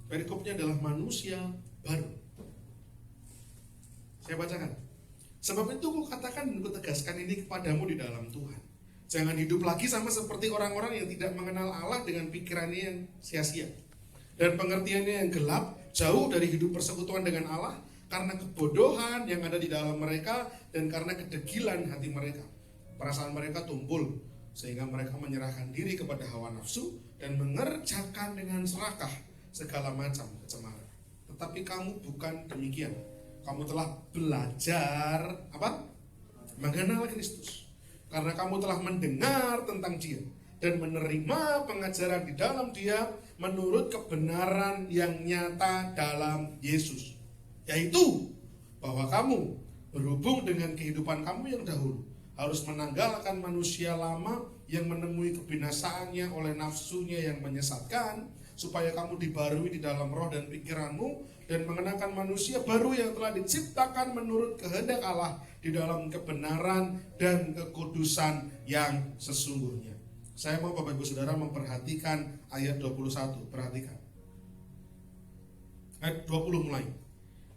Perikopnya adalah manusia baru. Saya bacakan. Sebab itu kukatakan dan kutegaskan ini kepadamu di dalam Tuhan. Jangan hidup lagi sama seperti orang-orang yang tidak mengenal Allah dengan pikirannya yang sia-sia dan pengertiannya yang gelap, jauh dari hidup persekutuan dengan Allah karena kebodohan yang ada di dalam mereka dan karena kedegilan hati mereka. Perasaan mereka tumpul sehingga mereka menyerahkan diri kepada hawa nafsu dan mengerjakan dengan serakah segala macam kecemaran. Tetapi kamu bukan demikian. Kamu telah belajar mengenal Kristus. Karena kamu telah mendengar tentang Dia dan menerima pengajaran di dalam Dia menurut kebenaran yang nyata dalam Yesus. Yaitu bahwa kamu berhubung dengan kehidupan kamu yang dahulu harus menanggalkan manusia lama yang menemui kebinasaannya oleh nafsunya yang menyesatkan, supaya kamu dibarui di dalam roh dan pikiranmu dan mengenakan manusia baru yang telah diciptakan menurut kehendak Allah di dalam kebenaran dan kekudusan yang sesungguhnya. Saya mau Bapak Ibu Saudara memperhatikan ayat 21. Perhatikan. Ayat 20 mulai.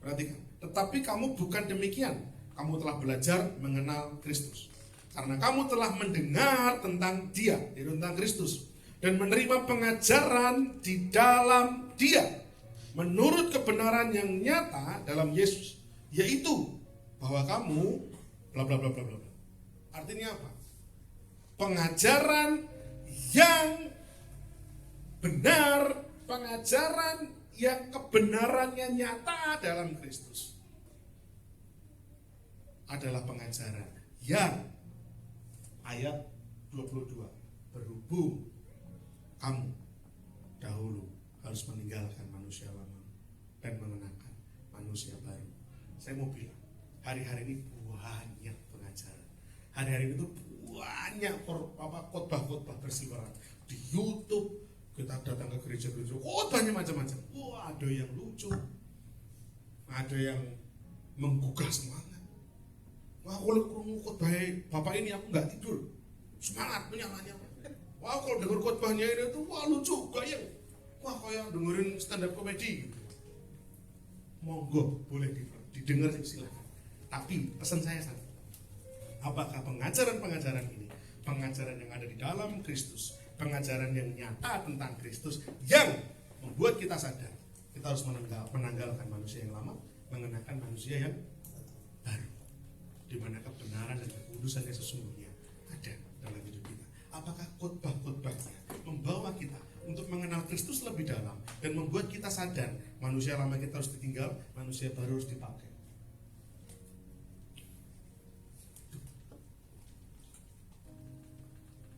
Perhatikan. Tetapi kamu bukan demikian. Kamu telah belajar mengenal Kristus. karena kamu telah mendengar tentang Dia, yaitu tentang Kristus, dan menerima pengajaran di dalam Dia menurut kebenaran yang nyata dalam Yesus, yaitu bahwa kamu bla bla bla bla bla. Artinya apa? Pengajaran yang benar, pengajaran yang kebenarannya nyata dalam Kristus adalah pengajaran yang ayat 22, berhubung kamu dahulu harus meninggalkan manusia lama dan mengenakan manusia baru. Saya mau bilang, hari-hari ini banyak pengajaran. Hari-hari ini tuh banyak khotbah-khotbah berseliweran di YouTube. Kita datang ke gereja-gereja, khotbahnya macam-macam. Wah, ada yang lucu, ada yang menggugah semangat. Wah, kalau khotbah bapak ini aku nggak tidur, semangat menyala-nyala. Wah, kalau dengar khotbahnya ini tuh wah lucu, gayeng. Wah, kayak dengerin stand up comedy gitu. Monggo, boleh didengar silakan. Tapi pesan saya satu, apakah pengajaran-pengajaran ini, pengajaran yang ada di dalam Kristus, pengajaran yang nyata tentang Kristus yang membuat kita sadar kita harus menanggalkan manusia yang lama, mengenakan manusia yang baru, di mana kebenaran dan kekudusan yang sesungguhnya ada dalam hidup kita. Apakah khotbah-khotbahnya membawa kita untuk mengenal Kristus lebih dalam dan membuat kita sadar manusia lama kita harus ditinggal, manusia baru harus dipakai.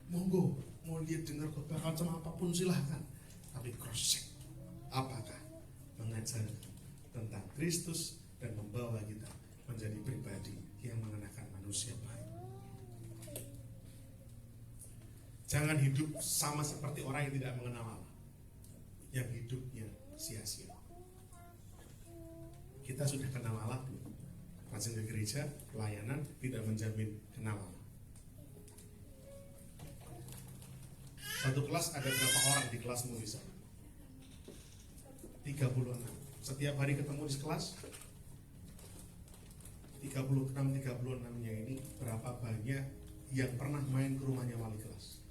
Monggo, mau lihat dengar khotbah macam apapun silahkan, tapi cross check apakah mengajarkan tentang Kristus dan membawa kita menjadi pribadi yang mengenakan manusia baru. Jangan hidup sama seperti orang yang tidak mengenal Allah, yang hidupnya sia-sia. Kita sudah kenal Allah belum? Rajin ke gereja, pelayanan tidak menjamin kenal Allah. Satu kelas ada berapa orang di kelasmu bisa? 36. Setiap hari ketemu di kelas 36-nya ini berapa banyak yang pernah main ke rumahnya wali kelas?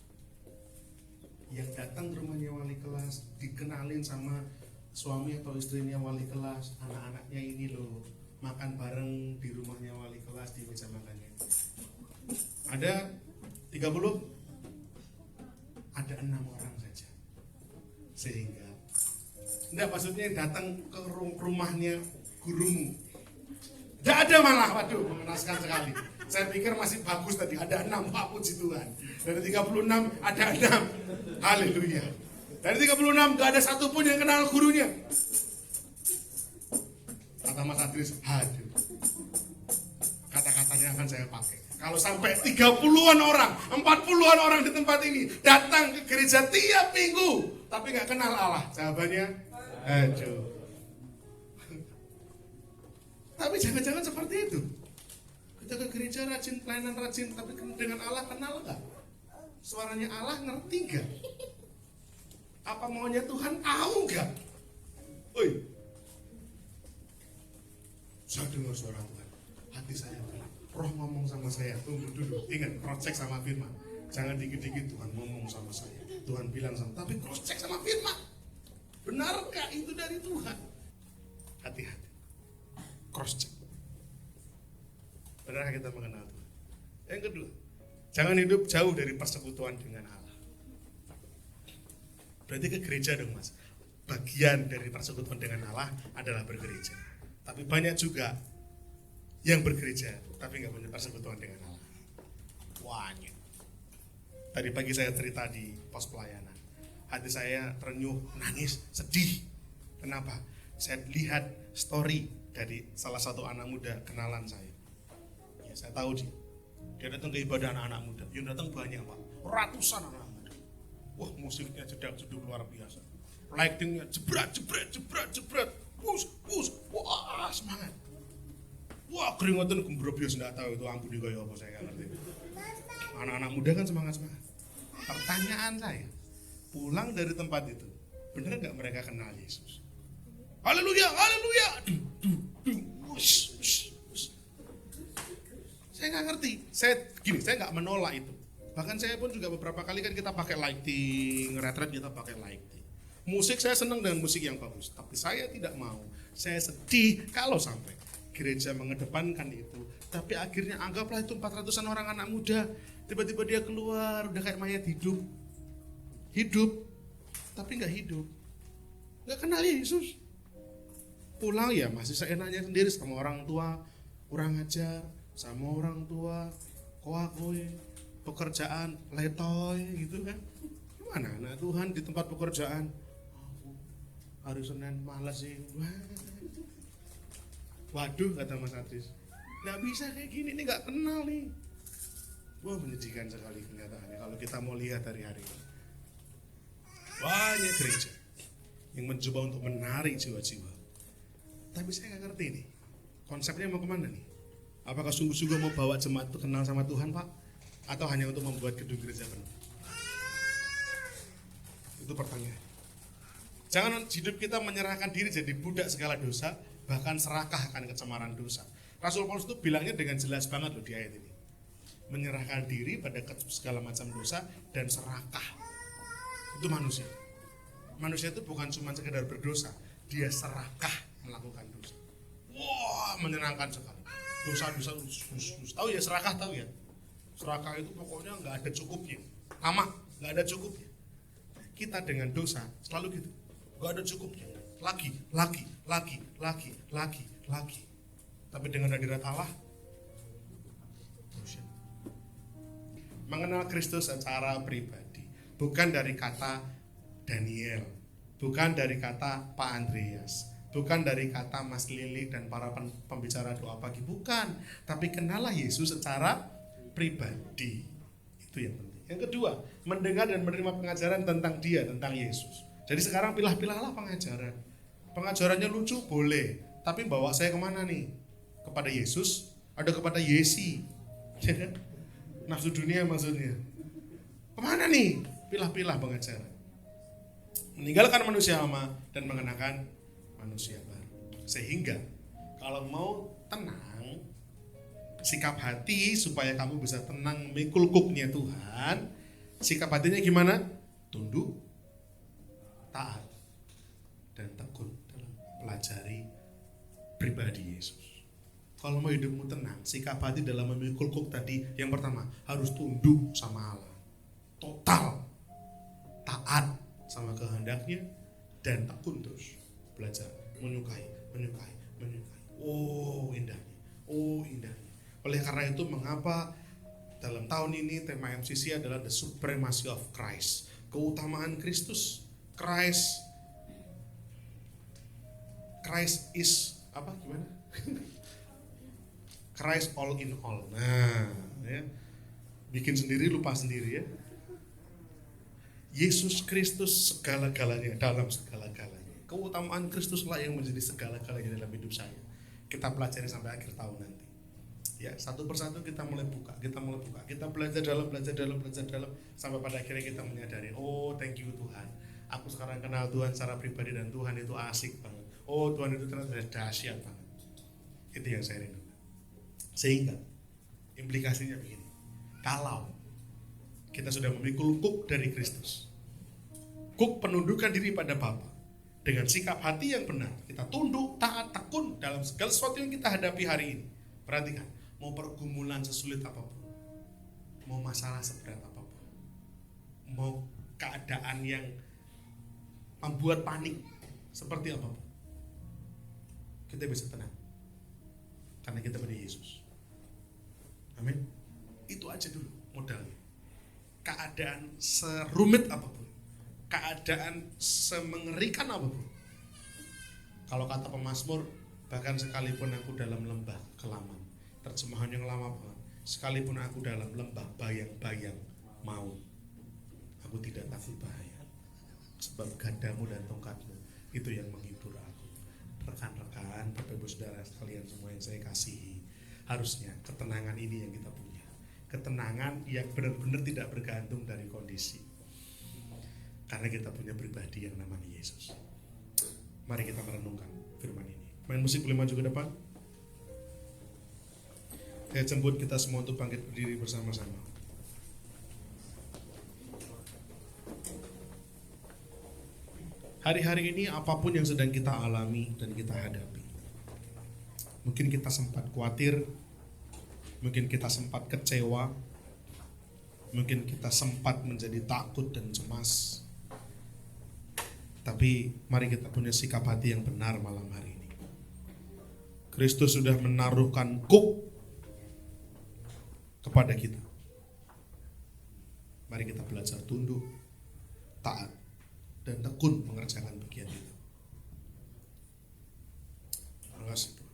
Yang datang ke rumahnya wali kelas, dikenalin sama suami atau istrinya wali kelas, anak-anaknya ini loh, makan bareng di rumahnya wali kelas di meja makannya. Ada 30? Ada 6 orang saja. Sehingga enggak, maksudnya datang ke rumahnya gurumu, enggak ada malah, waduh mengenaskan sekali. Saya pikir masih bagus tadi, ada 6, Pak puji Tuhan. Dari 36 ada 6, haleluya. Dari 36 enggak ada satupun yang kenal gurunya. Kata Mas Adris, aduh, kata-katanya akan saya pakai. Kalau sampai 30-an orang, 40-an orang di tempat ini datang ke gereja tiap minggu, tapi gak kenal Allah, jawabannya, aduh. Tapi jangan-jangan seperti itu. Kita ke gereja rajin, pelayanan rajin, tapi dengan Allah kenal gak? Suaranya Allah ngerti gak? Apa maunya Tuhan tahu gak? Oi, saya dengar suara Tuhan, hati saya bilang, Roh ngomong sama saya, tunggu dulu, ingat cross check sama firman. Jangan dikit-dikit Tuhan ngomong sama saya, Tuhan bilang sama, tapi cross check sama firman. Benarkah itu dari Tuhan? Hati-hati, cross check. Benarkah kita mengenal Tuhan? Yang kedua, jangan hidup jauh dari persekutuan dengan Allah. Berarti ke gereja dong Mas. Bagian dari persekutuan dengan Allah adalah bergereja. Tapi banyak juga yang bergereja tapi nggak punya persekutuan dengan Allah. Banyak. Tadi pagi saya cerita di pos pelayanan, hati saya terenyuh, nangis, sedih. Kenapa? Saya lihat story dari salah satu anak muda kenalan saya. Ya, saya tahu dia datang ke ibadah anak-anak muda. Yang datang banyak Pak, ratusan anak muda. Wah, musiknya jedak-jeduk luar biasa. Lightingnya jebret, push, wah semangat. Wah, keringetan gembrobios, enggak tahu itu ampun kaya apa, saya enggak ngerti. Anak-anak muda kan semangat-semangat. Pertanyaan saya, pulang dari tempat itu, benar enggak mereka kenal Yesus? Haleluya, haleluya. Saya nggak ngerti. Saya nggak menolak itu. Bahkan saya pun juga beberapa kali kan kita pakai lighting, retret kita pakai lighting. Musik saya senang dengan musik yang bagus, tapi saya tidak mau. Saya sedih kalau sampai gereja mengedepankan itu. Tapi akhirnya anggaplah itu 400-an orang anak muda, tiba-tiba dia keluar udah kayak mayat hidup. Hidup, tapi nggak hidup. Nggak kenal Yesus. Pulang ya masih seenaknya sendiri sama orang tua, kurang ajar, sama orang tua, kowe, pekerjaan letoy gitu kan. Gimana anak Tuhan di tempat pekerjaan? Hari Senin malas sih. Waduh, kata Mas Adris, nggak bisa kayak gini, ini nggak kenal nih. Wah, menyedihkan sekali kenyataannya kalau kita mau lihat hari-hari ini. Banyak gereja yang mencoba untuk menarik jiwa-jiwa, tapi saya nggak ngerti nih konsepnya mau kemana nih. Apakah sungguh-sungguh mau bawa jemaat itu kenal sama Tuhan, Pak? Atau hanya untuk membuat gedung gereja penuh? Itu pertanyaan. Jangan hidup kita menyerahkan diri jadi budak segala dosa, bahkan serakah akan kecemaran dosa. Rasul Paulus itu bilangnya dengan jelas banget loh di ayat ini. Menyerahkan diri pada segala macam dosa dan serakah. Itu manusia. Manusia itu bukan cuma sekedar berdosa, dia serakah melakukan dosa. Wah, menyenangkan sekali. Dosa-dosa, tahu ya serakah, tahu ya. Serakah itu pokoknya nggak ada cukupnya. Lama, nggak ada cukupnya. Kita dengan dosa selalu gitu. Gak ada cukupnya, lagi. Tapi dengan hadirat Allah, mengenal Kristus secara pribadi, bukan dari kata Daniel, bukan dari kata Pak Andreas, bukan dari kata Mas Lili dan para pembicara doa pagi, bukan. Tapi kenalah Yesus secara pribadi, itu yang penting. Yang kedua, mendengar dan menerima pengajaran tentang Dia, tentang Yesus. Jadi sekarang pilah-pilahlah pengajaran. Pengajarannya lucu, boleh. Tapi bawa saya kemana nih? Kepada Yesus, ada kepada Yesi. Nafsu dunia maksudnya. Kemana nih? Pilah-pilah pengajaran. Meninggalkan manusia lama dan mengenakan manusia baru. Sehingga kalau mau tenang, sikap hati supaya kamu bisa tenang memikul kuknya Tuhan. Sikap hatinya gimana? Tunduk, taat, dan tekun dalam pelajari pribadi Yesus. Kalau mau hidupmu tenang, sikap hati dalam memikul kuk tadi, yang pertama harus tunduk sama Allah, total taat sama kehendaknya, dan tekun terus belajar menyukai. Oh indahnya. Oleh karena itu mengapa dalam tahun ini tema MCC adalah The Supremacy of Christ, keutamaan Kristus. Christ is apa gimana? Christ all in all. Nah, ya. Bikin sendiri lupa sendiri ya. Yesus Kristus segala-galanya dalam segala-galanya. Keutamaan Kristuslah yang menjadi segala-galanya dalam hidup saya. Kita pelajari sampai akhir tahun nanti. Ya, satu persatu kita mulai buka. Kita belajar dalam sampai pada akhirnya kita menyadari, oh thank you Tuhan. Aku sekarang kenal Tuhan secara pribadi dan Tuhan itu asik banget. Oh Tuhan itu ternyata dahsyat banget. Itu yang saya rindu. Sehingga implikasinya begini. Kalau kita sudah memikul kuk dari Kristus, kuk penundukan diri pada Bapa, dengan sikap hati yang benar, kita tunduk, taat, tekun dalam segala sesuatu yang kita hadapi hari ini. Perhatikan, mau pergumulan sesulit apapun, mau masalah seberat apapun, mau keadaan yang membuat panik seperti apapun, kita bisa tenang karena kita pada Yesus. Amin. Itu aja dulu modalnya. Keadaan serumit apapun, keadaan semengerikan apapun, kalau kata pemazmur, bahkan sekalipun aku dalam lembah kelaman, terjemahan yang lama banget, sekalipun aku dalam lembah bayang-bayang maut, aku tidak takut bahaya, sebab gadamu dan tongkatmu itu yang menghibur aku. Rekan-rekan, Bapak Ibu Saudara sekalian semua yang saya kasihi, harusnya ketenangan ini yang kita punya, ketenangan yang benar-benar tidak bergantung dari kondisi, karena kita punya pribadi yang namanya Yesus. Mari kita merenungkan firman ini. Main musik boleh maju ke depan. Saya jemput kita semua untuk bangkit berdiri bersama-sama. Hari-hari ini apapun yang sedang kita alami dan kita hadapi, mungkin kita sempat khawatir, mungkin kita sempat kecewa, mungkin kita sempat menjadi takut dan cemas. Tapi mari kita punya sikap hati yang benar malam hari ini. Kristus sudah menaruhkan kuk kepada kita. Mari kita belajar tunduk, taat, dan tekun mengerjakan bagian kita. Terima kasih Tuhan.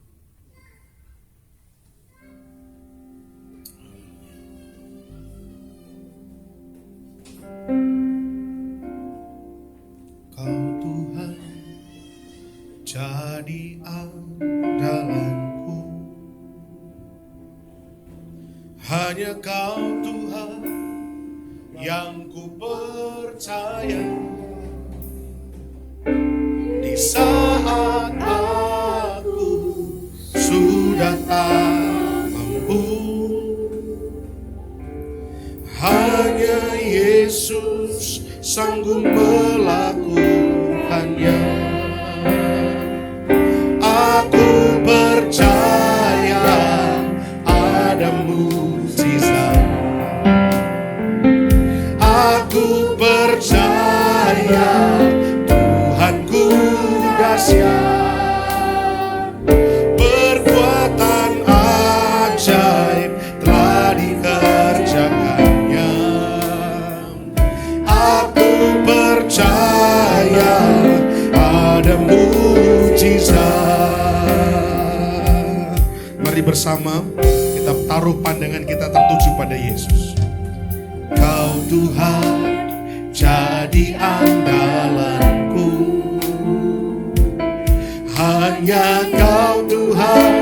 Kau Tuhan jadi andalanku, hanya Kau Tuhan yang ku percaya. Di saat aku sudah tak mampu, hanya Yesus sanggup melakukannya. Aku percaya ada mukjizat. Aku percaya Tuhanku dahsyat, perbuatan ajaib telah dikerjakannya. Aku percaya ada mukjizat. Mari bersama kita taruh pandangan kita tertuju pada Yesus. Kau Tuhan jadi andalanku, hanya Kau Tuhan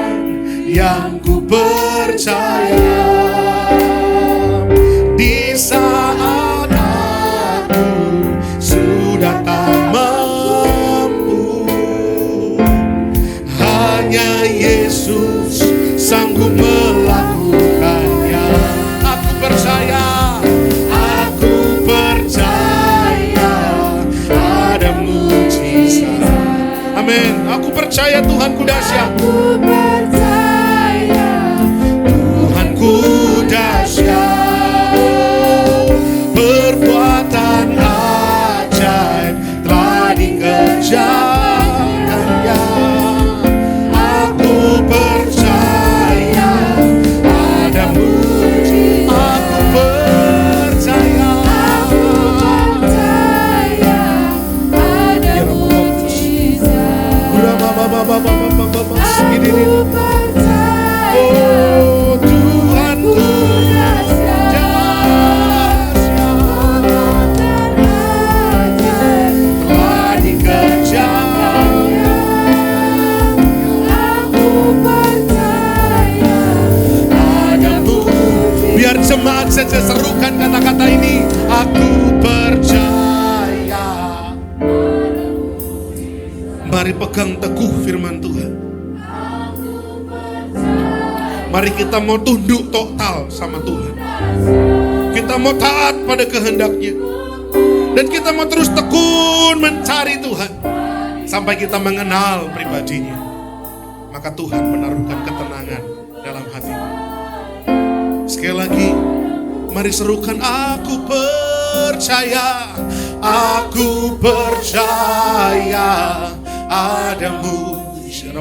yang ku percaya. Di saat aku sudah tak mampu, hanya Yesus sanggup melakukannya. Aku percaya ada mukjizat. Amin. Aku percaya Tuhanku dahsyat. Aku percaya Tuhanku dahsyat, perbuatan ajaib telah dikerjakannya. Aku percaya ada mukjizat. Aku percaya ada mukjizat. Oh Tuhanku dahsyat, telah dikerjakannya. Aku percaya ada mukjizat. Biar jemaat saja serukan kata-kata ini. Aku percaya. Mari pegang teguh firman Tuhan. Mari kita mau tunduk total sama Tuhan. Kita mau taat pada kehendaknya. Dan kita mau terus tekun mencari Tuhan sampai kita mengenal pribadinya. Maka Tuhan menaruhkan ketenangan dalam hati. Sekali lagi, mari serukan aku percaya. Aku percaya ada mukjizat.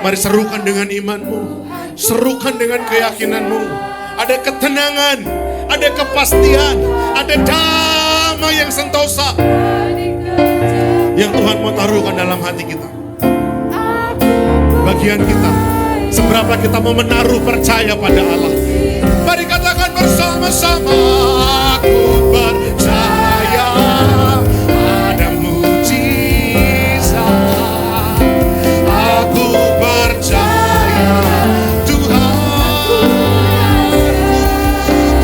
Mari serukan dengan imanmu, serukan dengan keyakinanmu. Ada ketenangan, ada kepastian, ada damai yang sentosa yang Tuhan mau taruhkan dalam hati kita. Bagian kita, seberapa kita mau menaruh percaya pada Allah. Mari katakan bersama-sama. Aku percaya ada mukjizat. Aku percaya Tuhan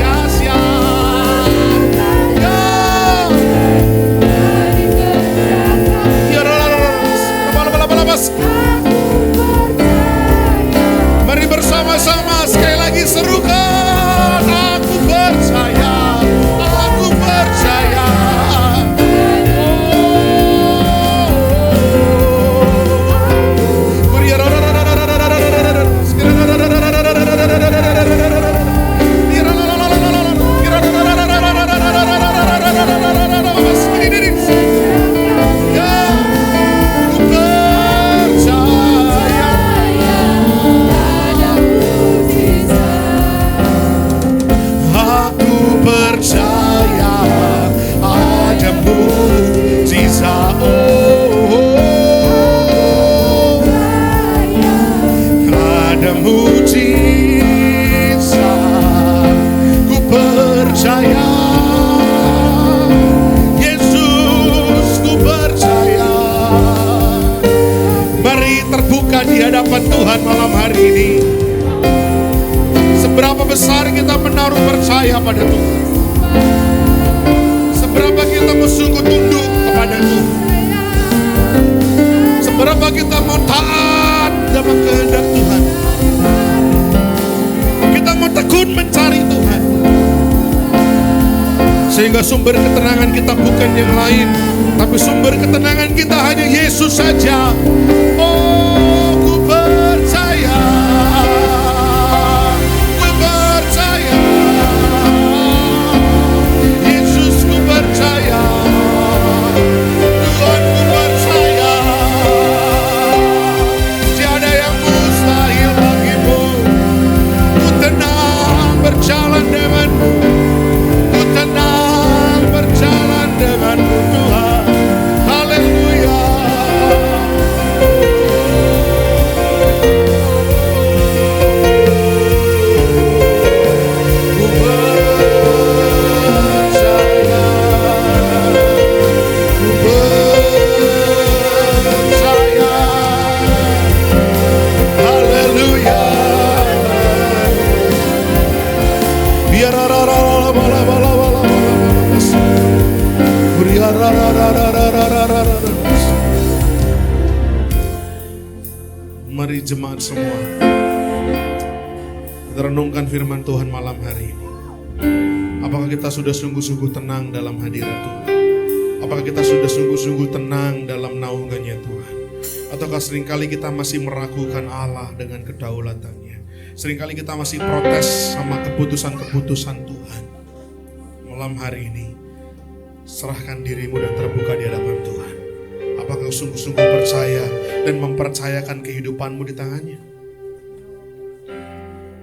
dahsyat. Ya, bersama-sama sekali lagi serukan, aku percaya, aku percaya. Di hadapan Tuhan malam hari ini, seberapa besar kita menaruh percaya pada Tuhan, seberapa kita mau sungguh tunduk kepada Tuhan, seberapa kita mau taat dalam kehendak Tuhan, kita mau tekun mencari Tuhan, sehingga sumber ketenangan kita bukan yang lain, tapi sumber ketenangan kita hanya Yesus saja. Mari jemaat semua, kita renungkan firman Tuhan malam hari ini. Apakah kita sudah sungguh-sungguh tenang dalam hadirat Tuhan? Apakah kita sudah sungguh-sungguh tenang dalam naungannya Tuhan? Ataukah seringkali kita masih meragukan Allah dengan kedaulatannya? Seringkali kita masih protes sama keputusan-keputusan Tuhan. Malam hari ini, serahkan dirimu dan terbuka di hadapan Tuhan. Apakah sungguh-sungguh percaya dan mempercayakan kehidupanmu di tangannya?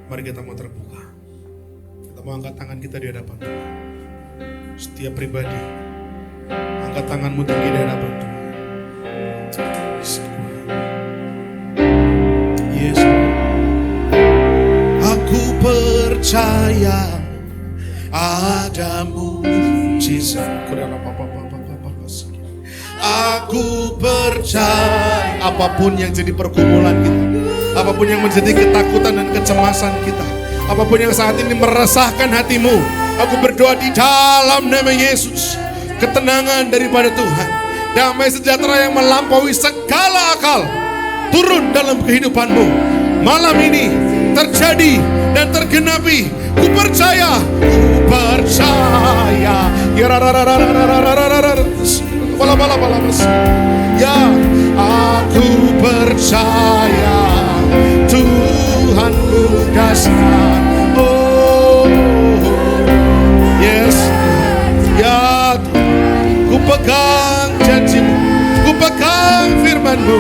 Mari kita mau terbuka. Kita mau angkat tangan kita di hadapan Tuhan. Setiap pribadi, angkat tanganmu tinggi di hadapan Tuhan. Yesus, aku percaya ada mujizat. Aku percaya apapun yang jadi pergumulan kita, apapun yang menjadi ketakutan dan kecemasan kita, apapun yang saat ini meresahkan hatimu, aku berdoa di dalam nama Yesus, ketenangan daripada Tuhan, damai sejahtera yang melampaui segala akal turun dalam kehidupanmu. Malam ini terjadi dan tergenapi. Ku percaya, ku percaya. Ya, aku percaya Tuhanku dahsyat. Oh, yes, ya, ku pegang janjimu, ku pegang firmanmu.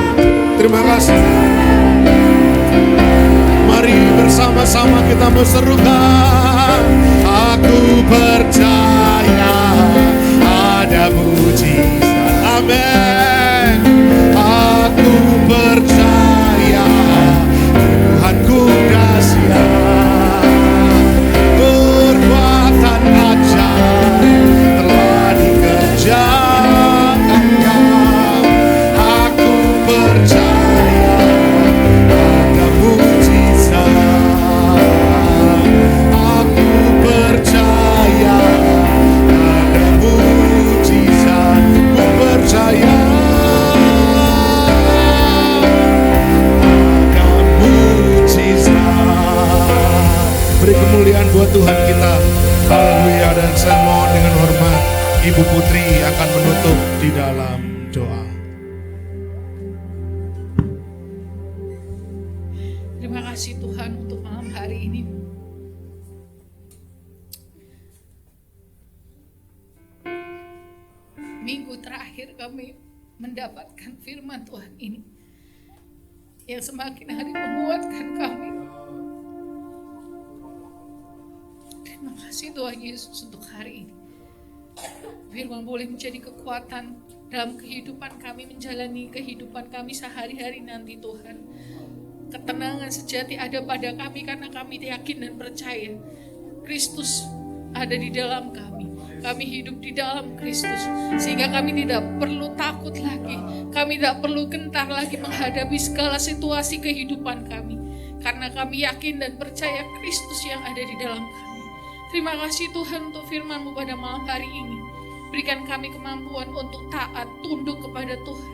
Terima kasih. Mari bersama-sama kita berserukan. Aku percaya ada mujizat. Amin. Aku percaya Tuhanku dahsyat, perbuatan ajaib telah dikerjakannya. Aku percaya ada mujizat. Aku percaya Tuhan kita. Haleluya. Dan saya mohon dengan hormat Ibu Putri akan menutup di dalam doa. Terima kasih Tuhan untuk malam hari ini. Minggu terakhir kami mendapatkan firman Tuhan ini yang semakin hari menguatkan kami. Terima kasih Tuhan Yesus untuk hari ini. Firman boleh menjadi kekuatan dalam kehidupan kami, menjalani kehidupan kami sehari-hari nanti Tuhan. Ketenangan sejati ada pada kami karena kami yakin dan percaya Kristus ada di dalam kami. Kami hidup di dalam Kristus sehingga kami tidak perlu takut lagi. Kami tidak perlu gentar lagi menghadapi segala situasi kehidupan kami karena kami yakin dan percaya Kristus yang ada di dalam kami. Terima kasih Tuhan untuk firman-Mu pada malam hari ini. Berikan kami kemampuan untuk taat, tunduk kepada Tuhan,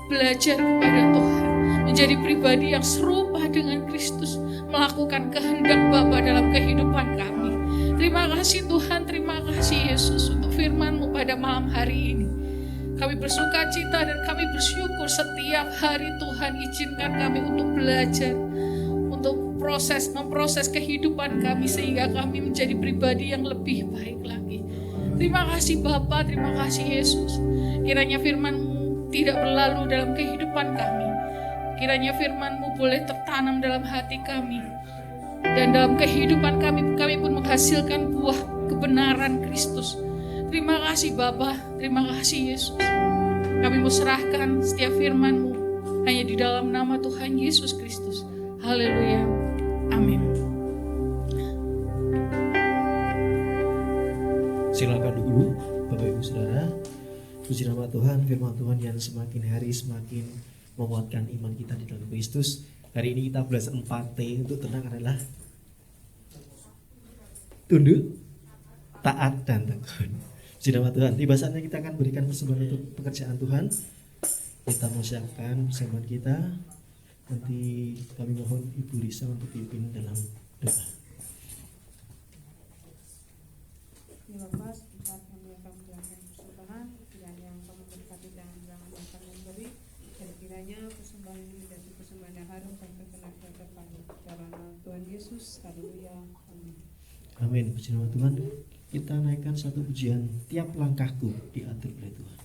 belajar kepada Tuhan, menjadi pribadi yang serupa dengan Kristus, melakukan kehendak Bapa dalam kehidupan kami. Terima kasih Tuhan, terima kasih Yesus untuk firman-Mu pada malam hari ini. Kami bersuka cita dan kami bersyukur setiap hari Tuhan izinkan kami untuk belajar, untuk memproses kehidupan kami sehingga kami menjadi pribadi yang lebih baik lagi. Terima kasih Bapa, terima kasih Yesus. Kiranya firman-Mu tidak berlalu dalam kehidupan kami. Kiranya firman-Mu boleh tertanam dalam hati kami. Dan dalam kehidupan kami pun menghasilkan buah kebenaran Kristus. Terima kasih Bapa, terima kasih Yesus. Kami mau serahkan setiap firman-Mu hanya di dalam nama Tuhan Yesus Kristus. Haleluya, amin. Silakan dulu Bapak Ibu Saudara. Puji nama Tuhan, firman Tuhan yang semakin hari semakin menguatkan iman kita di dalam Kristus. Hari ini kita belajar 4T untuk tenang adalah tunduk, taat, dan tekun. Puji nama Tuhan. Tiba saatnya kita akan berikan persembahan untuk pekerjaan Tuhan. Kita mau siapkan persembahan kita. Nanti kami mohon Ibu Risa untuk dipimpin dalam doa. Ya Bapak, saat kami akan menjalankan persembahan, kiranya Engkau memberkati dan jangan akan memberi, dan kiranya persembahan ini menjadi persembahan yang harum dan berkenan di hadapan-Mu. Dalam nama Tuhan Yesus, haleluya, amin. Amin. Puji nama Tuhan. Kita naikkan satu pujian, tiap langkahku diatur oleh Tuhan.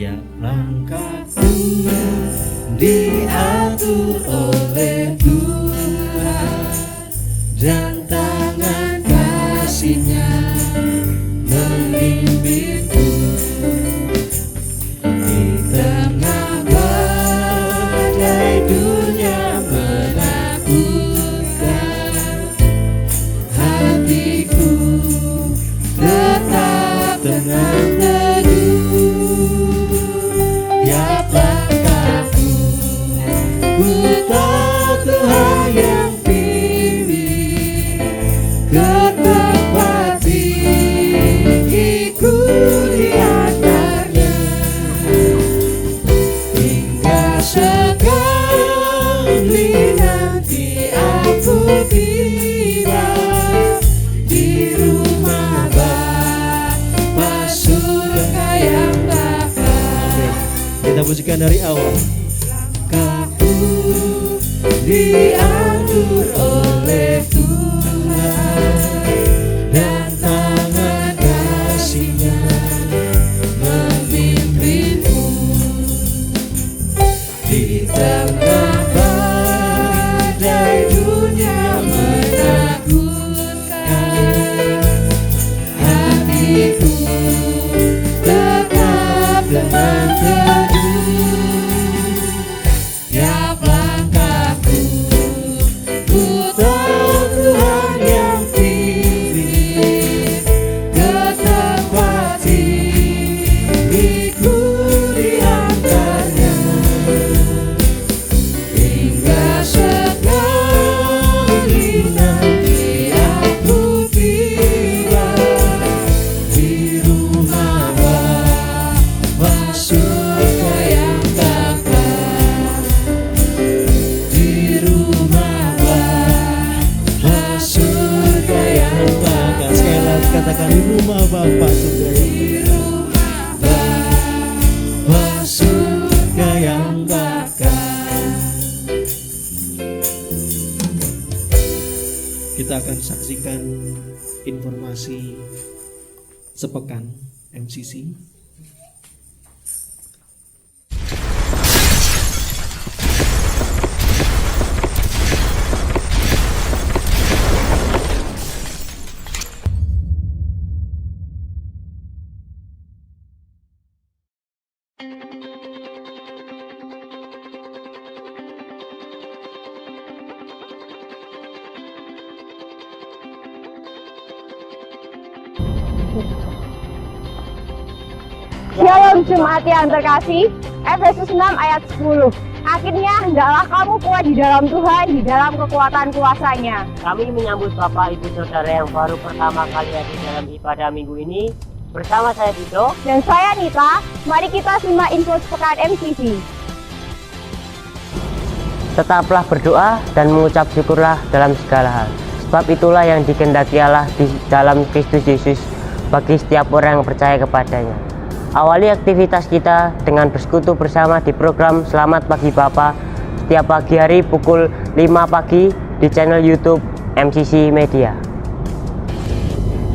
Tiap langkahku diatur oleh Tuhan, dan tangan kasih-Nya memimpinku di tengah badai dunia menakutkan. Hatiku tetap tenang teduh. Tiap langkahku ku tahu Tuhan yang pilih ke tempat tinggiku di antaranya, hingga sekali nanti aku tiba di rumah Bapa surga yang bakal. Kita pujikan dari awal. Langkahku diatur oleh Tuhan, dan tangan kasih-Nya memimpinku di tengah badai dunia menakutkan. Hatiku tetap tenang teduh. Tiap langkahku di rumah Bapa surga, Bapa surga yang bakal. Kita akan saksikan informasi sepekan MCC. Shalom jemaat yang terkasih, Efesus 6 ayat 10. Akhirnya hendaklah kamu kuat di dalam Tuhan, di dalam kekuatan kuasa-Nya. Kami menyambut Bapak Ibu Saudara yang baru pertama kali hadir dalam ibadah minggu ini. Bersama saya Dito Dan saya Nita, mari kita simak info sepekan MCC. Tetaplah berdoa dan mengucap syukurlah dalam segala hal. Sebab itulah yang dikehendaki Allah di dalam Kristus Yesus bagi setiap orang yang percaya kepadanya. Awali aktivitas kita dengan bersekutu bersama di program Selamat Pagi Bapa setiap pagi hari pukul 5 pagi di channel YouTube MCC Media.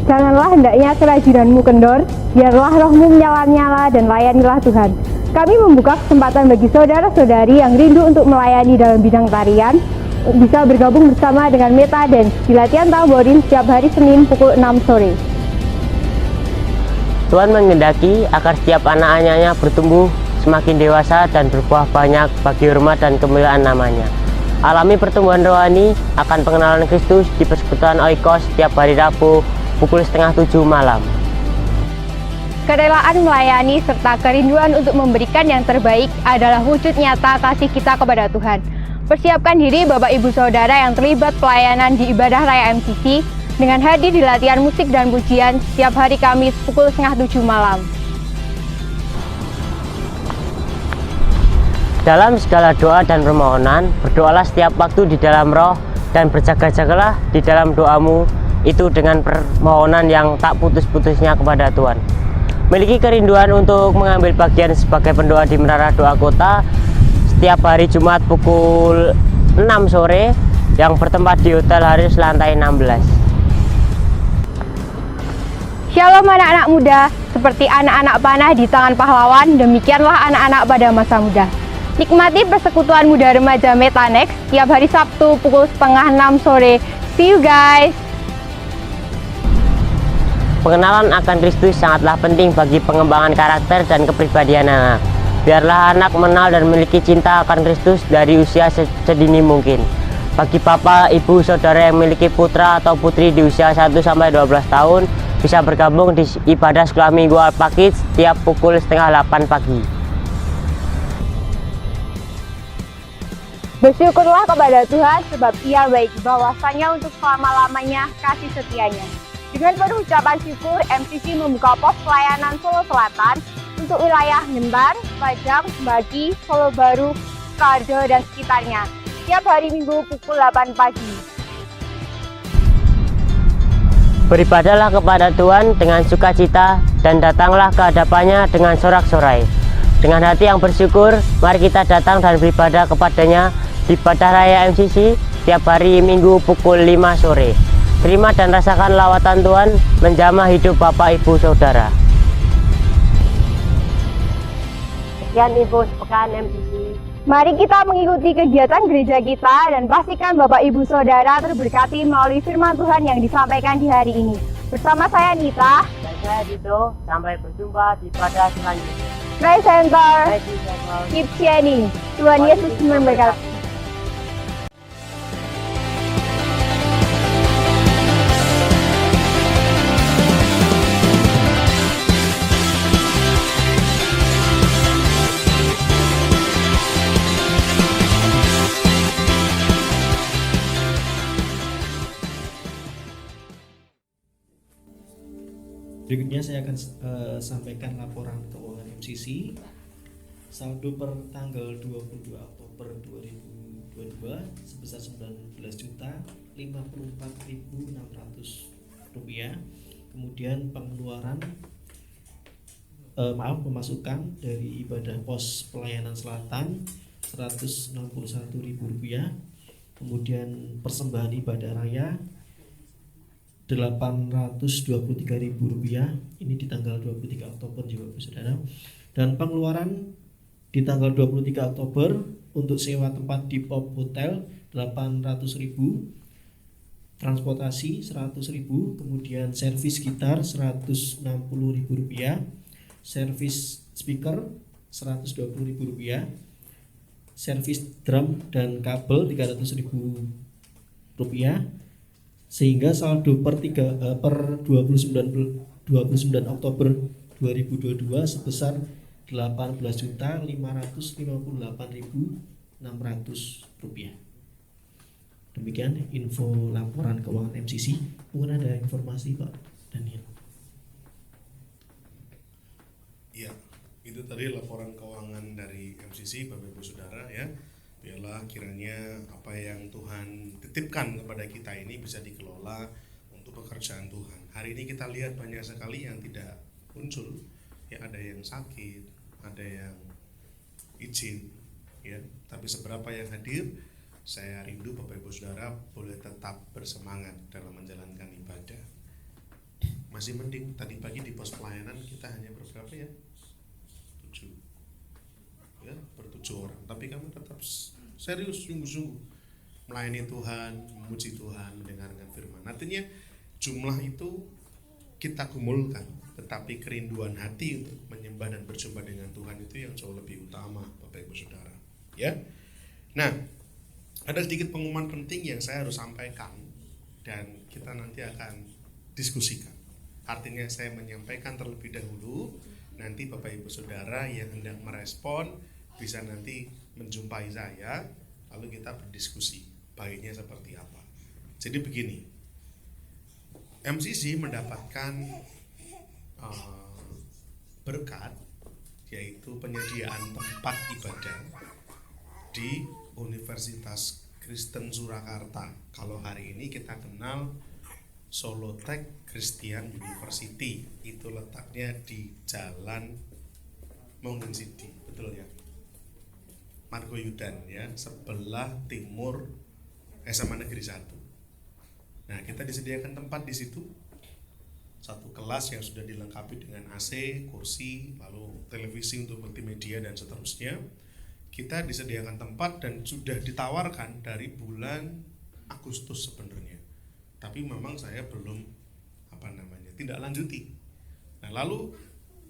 Janganlah hendaknya kerajinanmu kendor, biarlah rohmu menyala-nyala dan layanilah Tuhan. Kami membuka kesempatan bagi saudara-saudari yang rindu untuk melayani dalam bidang tarian, bisa bergabung bersama dengan Meta Dance di latihan tamborin setiap hari Senin pukul 6 sore. Tuhan menghendaki agar setiap anak-anaknya bertumbuh semakin dewasa dan berbuah banyak bagi hormat dan kemuliaan namanya. Alami pertumbuhan rohani akan pengenalan Kristus di persekutuan Oikos setiap hari Rabu pukul 6:30 malam. Kerelaan melayani serta kerinduan untuk memberikan yang terbaik adalah wujud nyata kasih kita kepada Tuhan. Persiapkan diri Bapak Ibu Saudara yang terlibat pelayanan di ibadah raya MCC dengan hadir di latihan musik dan pujian setiap hari Kamis pukul 6:30 malam. Dalam segala doa dan permohonan, berdoalah setiap waktu di dalam roh dan berjaga-jagalah di dalam doamu itu dengan permohonan yang tak putus-putusnya kepada Tuhan. Miliki kerinduan untuk mengambil bagian sebagai pendoa di Menara Doa Kota setiap hari Jumat pukul 6 sore yang bertempat di Hotel Haris lantai 16. Shalom anak-anak muda, seperti anak-anak panah di tangan pahlawan, demikianlah anak-anak pada masa muda. Nikmati persekutuan muda remaja Metanex tiap hari Sabtu pukul 5:30 sore. See you guys! Pengenalan akan Kristus sangatlah penting bagi pengembangan karakter dan kepribadian anak. Biarlah anak mengenal dan memiliki cinta akan Kristus dari usia sedini mungkin. Bagi Bapak, Ibu, Saudara yang memiliki putra atau putri di usia 1-12 tahun, bisa bergabung di ibadah sekolah minggu Al-Pakit setiap pukul 7:30 pagi. Bersyukurlah kepada Tuhan sebab Ia baik, bahwasanya untuk selama-lamanya kasih setianya. Dengan penuh ucapan syukur, MCC membuka pos pelayanan Solo Selatan untuk wilayah Ngemban, Pajang, Bagi, Solo Baru, Sukoharjo, dan sekitarnya setiap hari Minggu pukul 8 pagi. Beribadahlah kepada Tuhan dengan sukacita dan datanglah ke hadapannya dengan sorak-sorai. Dengan hati yang bersyukur, mari kita datang dan beribadah kepadanya di ibadah raya MCC setiap hari Minggu pukul 5 sore. Terima dan rasakan lawatan Tuhan menjamah hidup Bapak Ibu Saudara. Sekian info sepekan MCC. Mari kita mengikuti kegiatan gereja kita dan pastikan Bapak Ibu Saudara terberkati melalui firman Tuhan yang disampaikan di hari ini. Bersama saya Nita Dan saya Dito, sampai berjumpa di ibadah selanjutnya. Christ Center, Baik, Bapak. keep shining. Tuhan Yesus memberkati. Berikutnya saya akan sampaikan laporan keuangan MCC. Saldo per tanggal 22 Oktober 2022 sebesar 19.054.600 rupiah. kemudian pengeluaran pemasukan dari ibadah pos pelayanan selatan Rp161.000, kemudian persembahan ibadah raya Rp823.000, ini di tanggal 23 Oktober juga Bapak Saudara. Dan pengeluaran di tanggal 23 Oktober untuk sewa tempat di Pop Hotel 800.000, transportasi 100.000, kemudian servis gitar 160.000 rupiah, servis speaker 120.000 rupiah, servis drum dan kabel 300.000 rupiah, sehingga saldo per 29 Oktober 2022 sebesar 18.558.600 rupiah. Demikian info laporan keuangan MCC. Mungkin ada informasi Pak Daniel. Iya, itu tadi laporan keuangan dari MCC, Bapak Ibu Saudara ya. Biarlah kiranya apa yang Tuhan titipkan kepada kita ini bisa dikelola untuk pekerjaan Tuhan. Hari ini kita lihat banyak sekali yang tidak muncul, ya ada yang sakit, ada yang izin, ya. Tapi seberapa yang hadir, saya rindu Bapak Ibu Saudara boleh tetap bersemangat dalam menjalankan ibadah. Masih mending tadi pagi di pos pelayanan kita hanya berberapa ya? 7 ya, ber-7 orang. Tapi kamu tetap serius, sungguh-sungguh melayani Tuhan, memuji Tuhan, mendengarkan firman. Artinya jumlah itu kita gumulkan, tetapi kerinduan hati untuk menyembah dan berjumpa dengan Tuhan itu yang jauh lebih utama, Bapak Ibu Saudara. Ya. Nah, ada sedikit pengumuman penting yang saya harus sampaikan dan kita nanti akan diskusikan. Artinya saya menyampaikan terlebih dahulu, nanti Bapak Ibu Saudara yang hendak merespon bisa nanti menjumpai saya, lalu kita berdiskusi baiknya seperti apa. Jadi begini, MCC mendapatkan berkat, yaitu penyediaan tempat ibadah di Universitas Kristen Surakarta. Kalau hari ini kita kenal Solotech Christian University, itu letaknya di Jalan Mountain City, betul ya? Margoyudan ya, sebelah timur SMA Negeri 1. Nah, kita disediakan tempat di situ, satu kelas yang sudah dilengkapi dengan AC, kursi, lalu televisi untuk multimedia dan seterusnya. Kita disediakan tempat dan sudah ditawarkan dari bulan Agustus sebenarnya. Tapi memang saya belum tidak lanjuti. Nah, lalu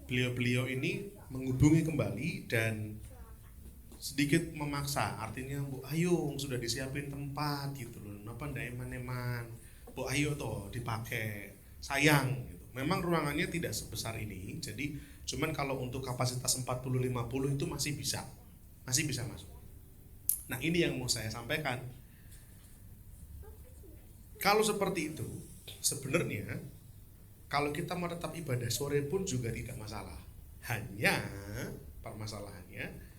beliau-beliau ini menghubungi kembali dan sedikit memaksa, artinya Bu ayo sudah disiapin tempat gitu loh, kenapa ndak eman-eman, Bu ayo toh dipakai, sayang gitu. Memang ruangannya tidak sebesar ini, jadi cuman kalau untuk kapasitas 40-50 itu masih bisa masuk. Nah, ini yang mau saya sampaikan. Kalau seperti itu, sebenarnya kalau kita mau tetap ibadah sore pun juga tidak masalah. Hanya permasalahannya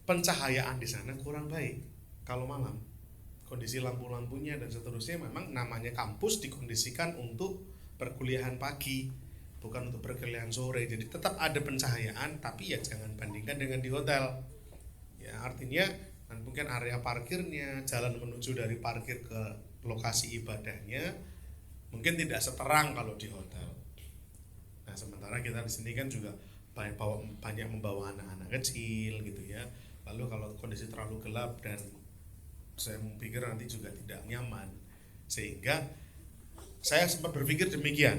pencahayaan di sana kurang baik. Kalau malam, kondisi lampu-lampunya dan seterusnya, memang namanya kampus dikondisikan untuk perkuliahan pagi, bukan untuk perkuliahan sore. Jadi tetap ada pencahayaan, tapi ya jangan bandingkan dengan di hotel. Ya, artinya mungkin area parkirnya, jalan menuju dari parkir ke lokasi ibadahnya mungkin tidak seterang kalau di hotel. Nah, sementara kita di sini kan juga banyak membawa anak-anak kecil gitu ya. Lalu kalau kondisi terlalu gelap dan saya pikir nanti juga tidak nyaman, sehingga saya sempat berpikir demikian.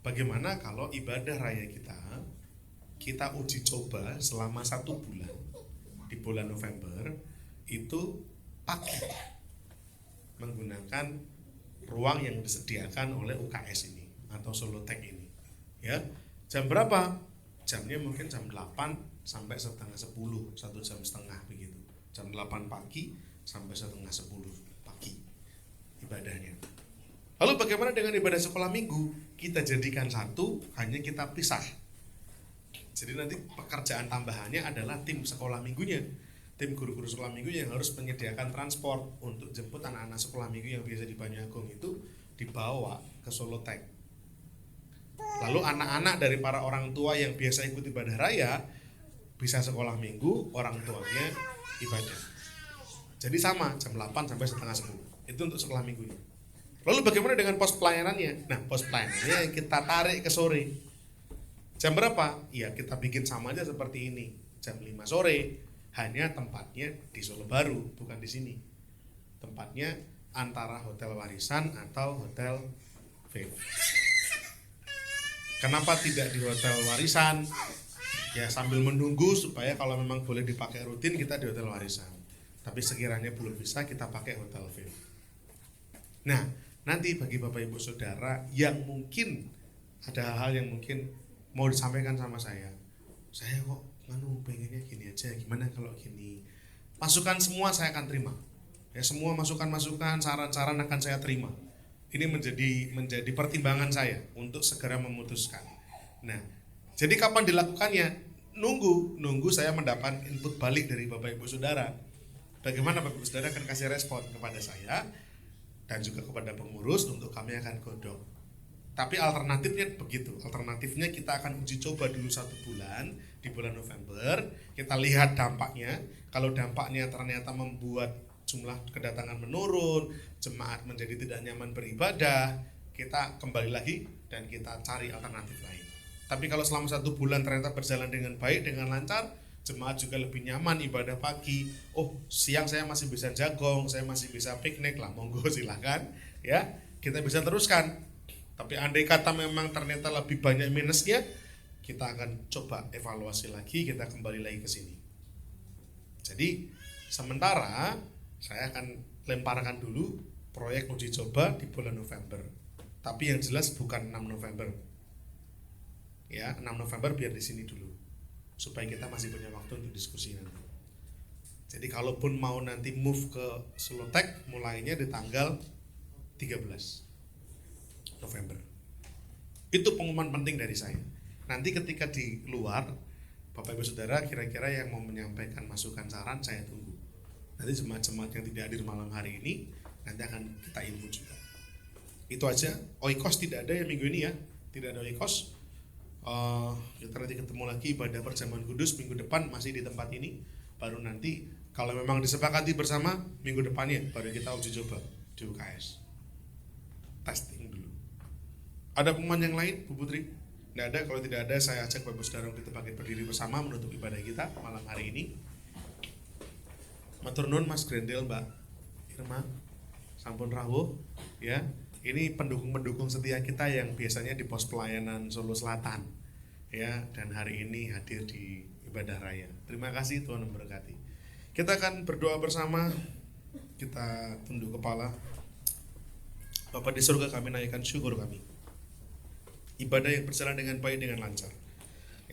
Bagaimana kalau ibadah raya kita uji coba selama 1 bulan, di bulan November itu pagi, menggunakan ruang yang disediakan oleh UKS ini atau Solotech ini ya. Jam berapa? Jamnya mungkin jam 8 sampai setengah 10, 1 jam setengah begitu. Jam 8 pagi sampai setengah 10 pagi ibadahnya. Lalu bagaimana dengan ibadah sekolah minggu? Kita jadikan satu, hanya kita pisah. Jadi nanti pekerjaan tambahannya adalah tim sekolah minggunya, tim guru-guru sekolah minggu yang harus menyediakan transport untuk jemput anak-anak sekolah minggu yang biasa di Banyuagung itu dibawa ke Solotech Lalu anak-anak dari para orang tua yang biasa ikut ibadah raya bisa sekolah minggu, orang tuanya ibadah. Jadi sama, jam 8 sampai setengah 10. Itu untuk sekolah minggunya. Lalu bagaimana dengan pos pelayanannya? Nah, pos pelayanannya kita tarik ke sore. Jam berapa? Ya kita bikin sama aja seperti ini. Jam 5 sore. Hanya tempatnya di Solo Baru, bukan di sini. Tempatnya antara Hotel Warisan atau Hotel V. Kenapa tidak di Hotel Warisan? Ya sambil menunggu supaya kalau memang boleh dipakai rutin kita di Hotel Warisan. Tapi sekiranya belum bisa kita pakai Hotel V. Nah, nanti bagi Bapak Ibu Saudara yang mungkin ada hal-hal yang mungkin mau disampaikan sama saya kok pengennya gini aja, gimana kalau gini? Masukan semua saya akan terima. Ya semua masukan-masukan, saran-saran akan saya terima. Ini menjadi pertimbangan saya untuk segera memutuskan. Nah, jadi kapan dilakukannya? Nunggu saya mendapat input balik dari Bapak Ibu Saudara. Bagaimana Bapak Ibu Saudara akan kasih respon kepada saya dan juga kepada pengurus untuk kami akan godok. Tapi alternatifnya begitu. Alternatifnya kita akan uji coba dulu 1 bulan di bulan November. Kita lihat dampaknya. Kalau dampaknya ternyata membuat jumlah kedatangan menurun, jemaat menjadi tidak nyaman beribadah, kita kembali lagi dan kita cari alternatif lain. Tapi kalau selama 1 bulan ternyata berjalan dengan baik, dengan lancar, jemaat juga lebih nyaman ibadah pagi. Oh, siang saya masih bisa jagong, saya masih bisa piknik lah, monggo silahkan ya, kita bisa teruskan. Tapi andai kata memang ternyata lebih banyak minusnya, kita akan coba evaluasi lagi, kita kembali lagi ke sini. Jadi sementara saya akan lemparkan dulu proyek uji coba di bulan November. Tapi yang jelas bukan 6 November. Ya, 6 November biar di sini dulu. Supaya kita masih punya waktu untuk diskusi nanti. Jadi kalaupun mau nanti move ke Slotek, mulainya di tanggal 13 November. Itu pengumuman penting dari saya. Nanti ketika di luar, Bapak Ibu Saudara kira-kira yang mau menyampaikan masukan saran saya tunggu. Nanti jemaat-jemaat yang tidak hadir malam hari ini nanti akan kita input juga. Itu aja. Oikos tidak ada ya minggu ini ya, tidak ada oikos. Kita nanti ketemu lagi ibadah perjamuan kudus minggu depan masih di tempat ini. Baru nanti kalau memang disepakati bersama minggu depannya baru kita uji coba di UKS. Testing dulu. Ada pengumuman yang lain, Bu Putri? Tidak ada. Kalau tidak ada, saya ajak Bapak Saudara kita bangkit berdiri bersama menutup ibadah kita malam hari ini. Matur nuwun Mas Grendel, Mbak Irma, sampun rawuh ya. Ini pendukung-pendukung setia kita yang biasanya di pos pelayanan Solo Selatan ya, dan hari ini hadir di ibadah raya. Terima kasih, Tuhan memberkati. Kita akan berdoa bersama. Kita tunduk kepala. Bapa di surga, kami naikkan syukur kami. Ibadah yang berjalan dengan baik, dengan lancar.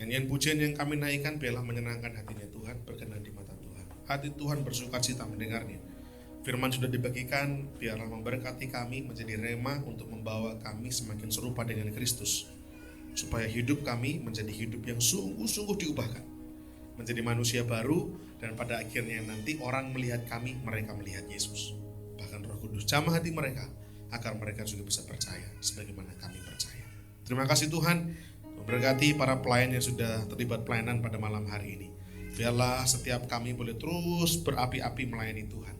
Nyanyian pujian yang kami naikkan biarlah menyenangkan hatinya Tuhan, berkenan di mata Tuhan. Hati Tuhan bersukacita mendengarnya. Firman sudah dibagikan, biarlah memberkati kami menjadi rema untuk membawa kami semakin serupa dengan Kristus. Supaya hidup kami menjadi hidup yang sungguh-sungguh diubahkan. Menjadi manusia baru, dan pada akhirnya nanti orang melihat kami, mereka melihat Yesus. Bahkan Roh Kudus jamah hati mereka, agar mereka juga bisa percaya sebagaimana kami percaya. Terima kasih Tuhan, memberkati para pelayan yang sudah terlibat pelayanan pada malam hari ini. Biarlah setiap kami boleh terus berapi-api melayani Tuhan.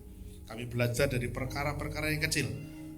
Kami belajar dari perkara-perkara yang kecil.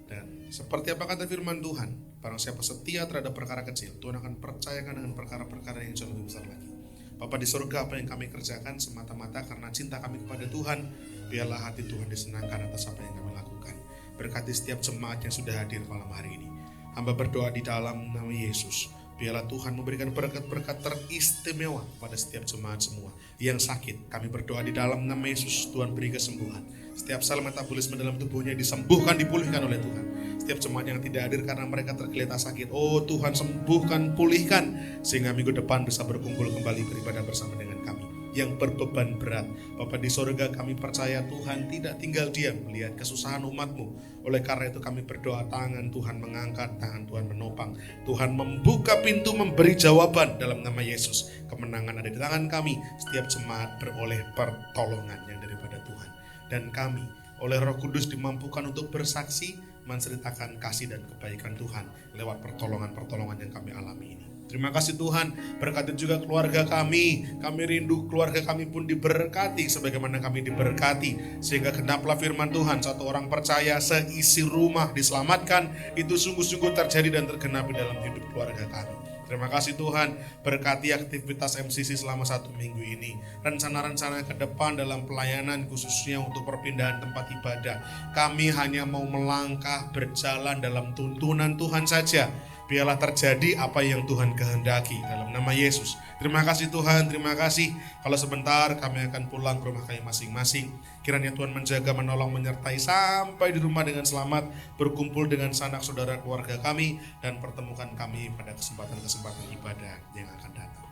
Dan seperti apa kata firman Tuhan, barang siapa setia terhadap perkara kecil, Tuhan akan percayakan dengan perkara-perkara yang jauh lebih besar lagi. Bapa di surga, apa yang kami kerjakan semata-mata karena cinta kami kepada Tuhan. Biarlah hati Tuhan disenangkan atas apa yang kami lakukan. Berkati setiap jemaat yang sudah hadir malam hari ini. Hamba berdoa di dalam nama Yesus. Biarlah Tuhan memberikan berkat-berkat teristimewa pada setiap jemaat semua yang sakit. Kami berdoa di dalam nama Yesus, Tuhan beri kesembuhan. Setiap sel metabolisme dalam tubuhnya disembuhkan, dipulihkan oleh Tuhan. Setiap jemaat yang tidak hadir karena mereka tergeletak sakit, oh Tuhan sembuhkan, pulihkan, sehingga minggu depan bisa berkumpul kembali beribadah bersama dengan kami yang berbeban berat. Bapa di sorga, kami percaya Tuhan tidak tinggal diam melihat kesusahan umat-Mu. Oleh karena itu kami berdoa, tangan Tuhan mengangkat, tangan Tuhan menopang, Tuhan membuka pintu, memberi jawaban dalam nama Yesus. Kemenangan ada di tangan kami. Setiap jemaat beroleh pertolongan yang daripada Tuhan. Dan kami oleh Roh Kudus dimampukan untuk bersaksi menceritakan kasih dan kebaikan Tuhan lewat pertolongan-pertolongan yang kami alami ini. Terima kasih Tuhan, berkati juga keluarga kami. Kami rindu keluarga kami pun diberkati sebagaimana kami diberkati. Sehingga genaplah firman Tuhan, satu orang percaya seisi rumah diselamatkan. Itu sungguh-sungguh terjadi dan tergenapi dalam hidup keluarga kami. Terima kasih Tuhan, berkati aktivitas MCC selama 1 minggu ini. Rencana-rencana ke depan dalam pelayanan khususnya untuk perpindahan tempat ibadah. Kami hanya mau melangkah berjalan dalam tuntunan Tuhan saja. Biarlah terjadi apa yang Tuhan kehendaki dalam nama Yesus. Terima kasih Tuhan, terima kasih. Kalau sebentar kami akan pulang ke rumah kami masing-masing. Kiranya Tuhan menjaga, menolong, menyertai sampai di rumah dengan selamat. Berkumpul dengan sanak saudara keluarga kami. Dan pertemukan kami pada kesempatan-kesempatan ibadah yang akan datang.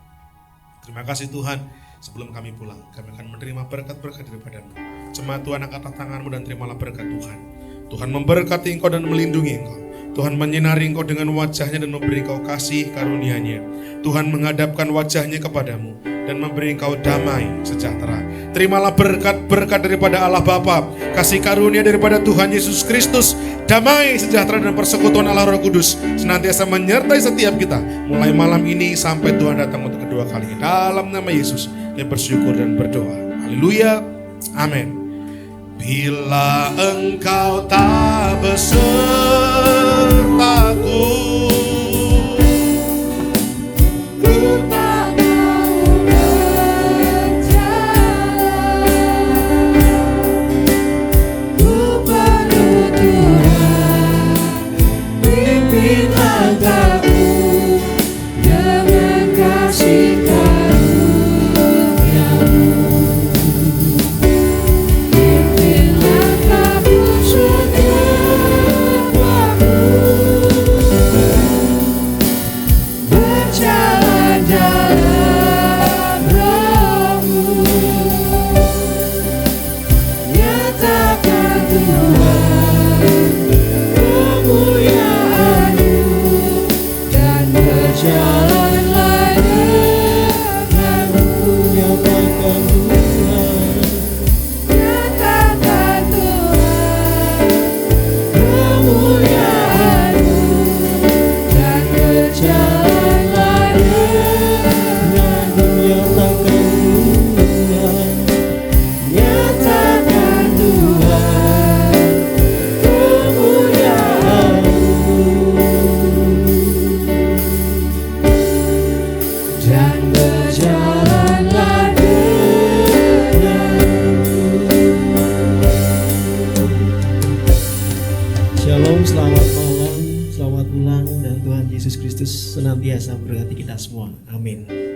Terima kasih Tuhan. Sebelum kami pulang, kami akan menerima berkat-berkat daripada-Mu. Jemaat Tuhan, angkatlah tangan-Mu dan terimalah berkat Tuhan. Tuhan memberkati engkau dan melindungi engkau. Tuhan menyinari engkau dengan wajahnya dan memberi engkau kasih karunia-Nya. Tuhan menghadapkan wajahnya kepadamu dan memberi engkau damai sejahtera. Terimalah berkat-berkat daripada Allah Bapa, kasih karunia daripada Tuhan Yesus Kristus, damai sejahtera dan persekutuan Allah Roh Kudus senantiasa menyertai setiap kita mulai malam ini sampai Tuhan datang untuk kedua kalinya. Dalam nama Yesus kita bersyukur dan berdoa. Haleluya. Amin. Bila engkau tak besertaku, ku tak mau berjalan. Ku perlu Tuhan, pimpin langkahku dengan kasih karunia-Mu. Shalom, selamat malam, selamat pulang, dan Tuhan Yesus Kristus senantiasa memberkati kita semua. Amin.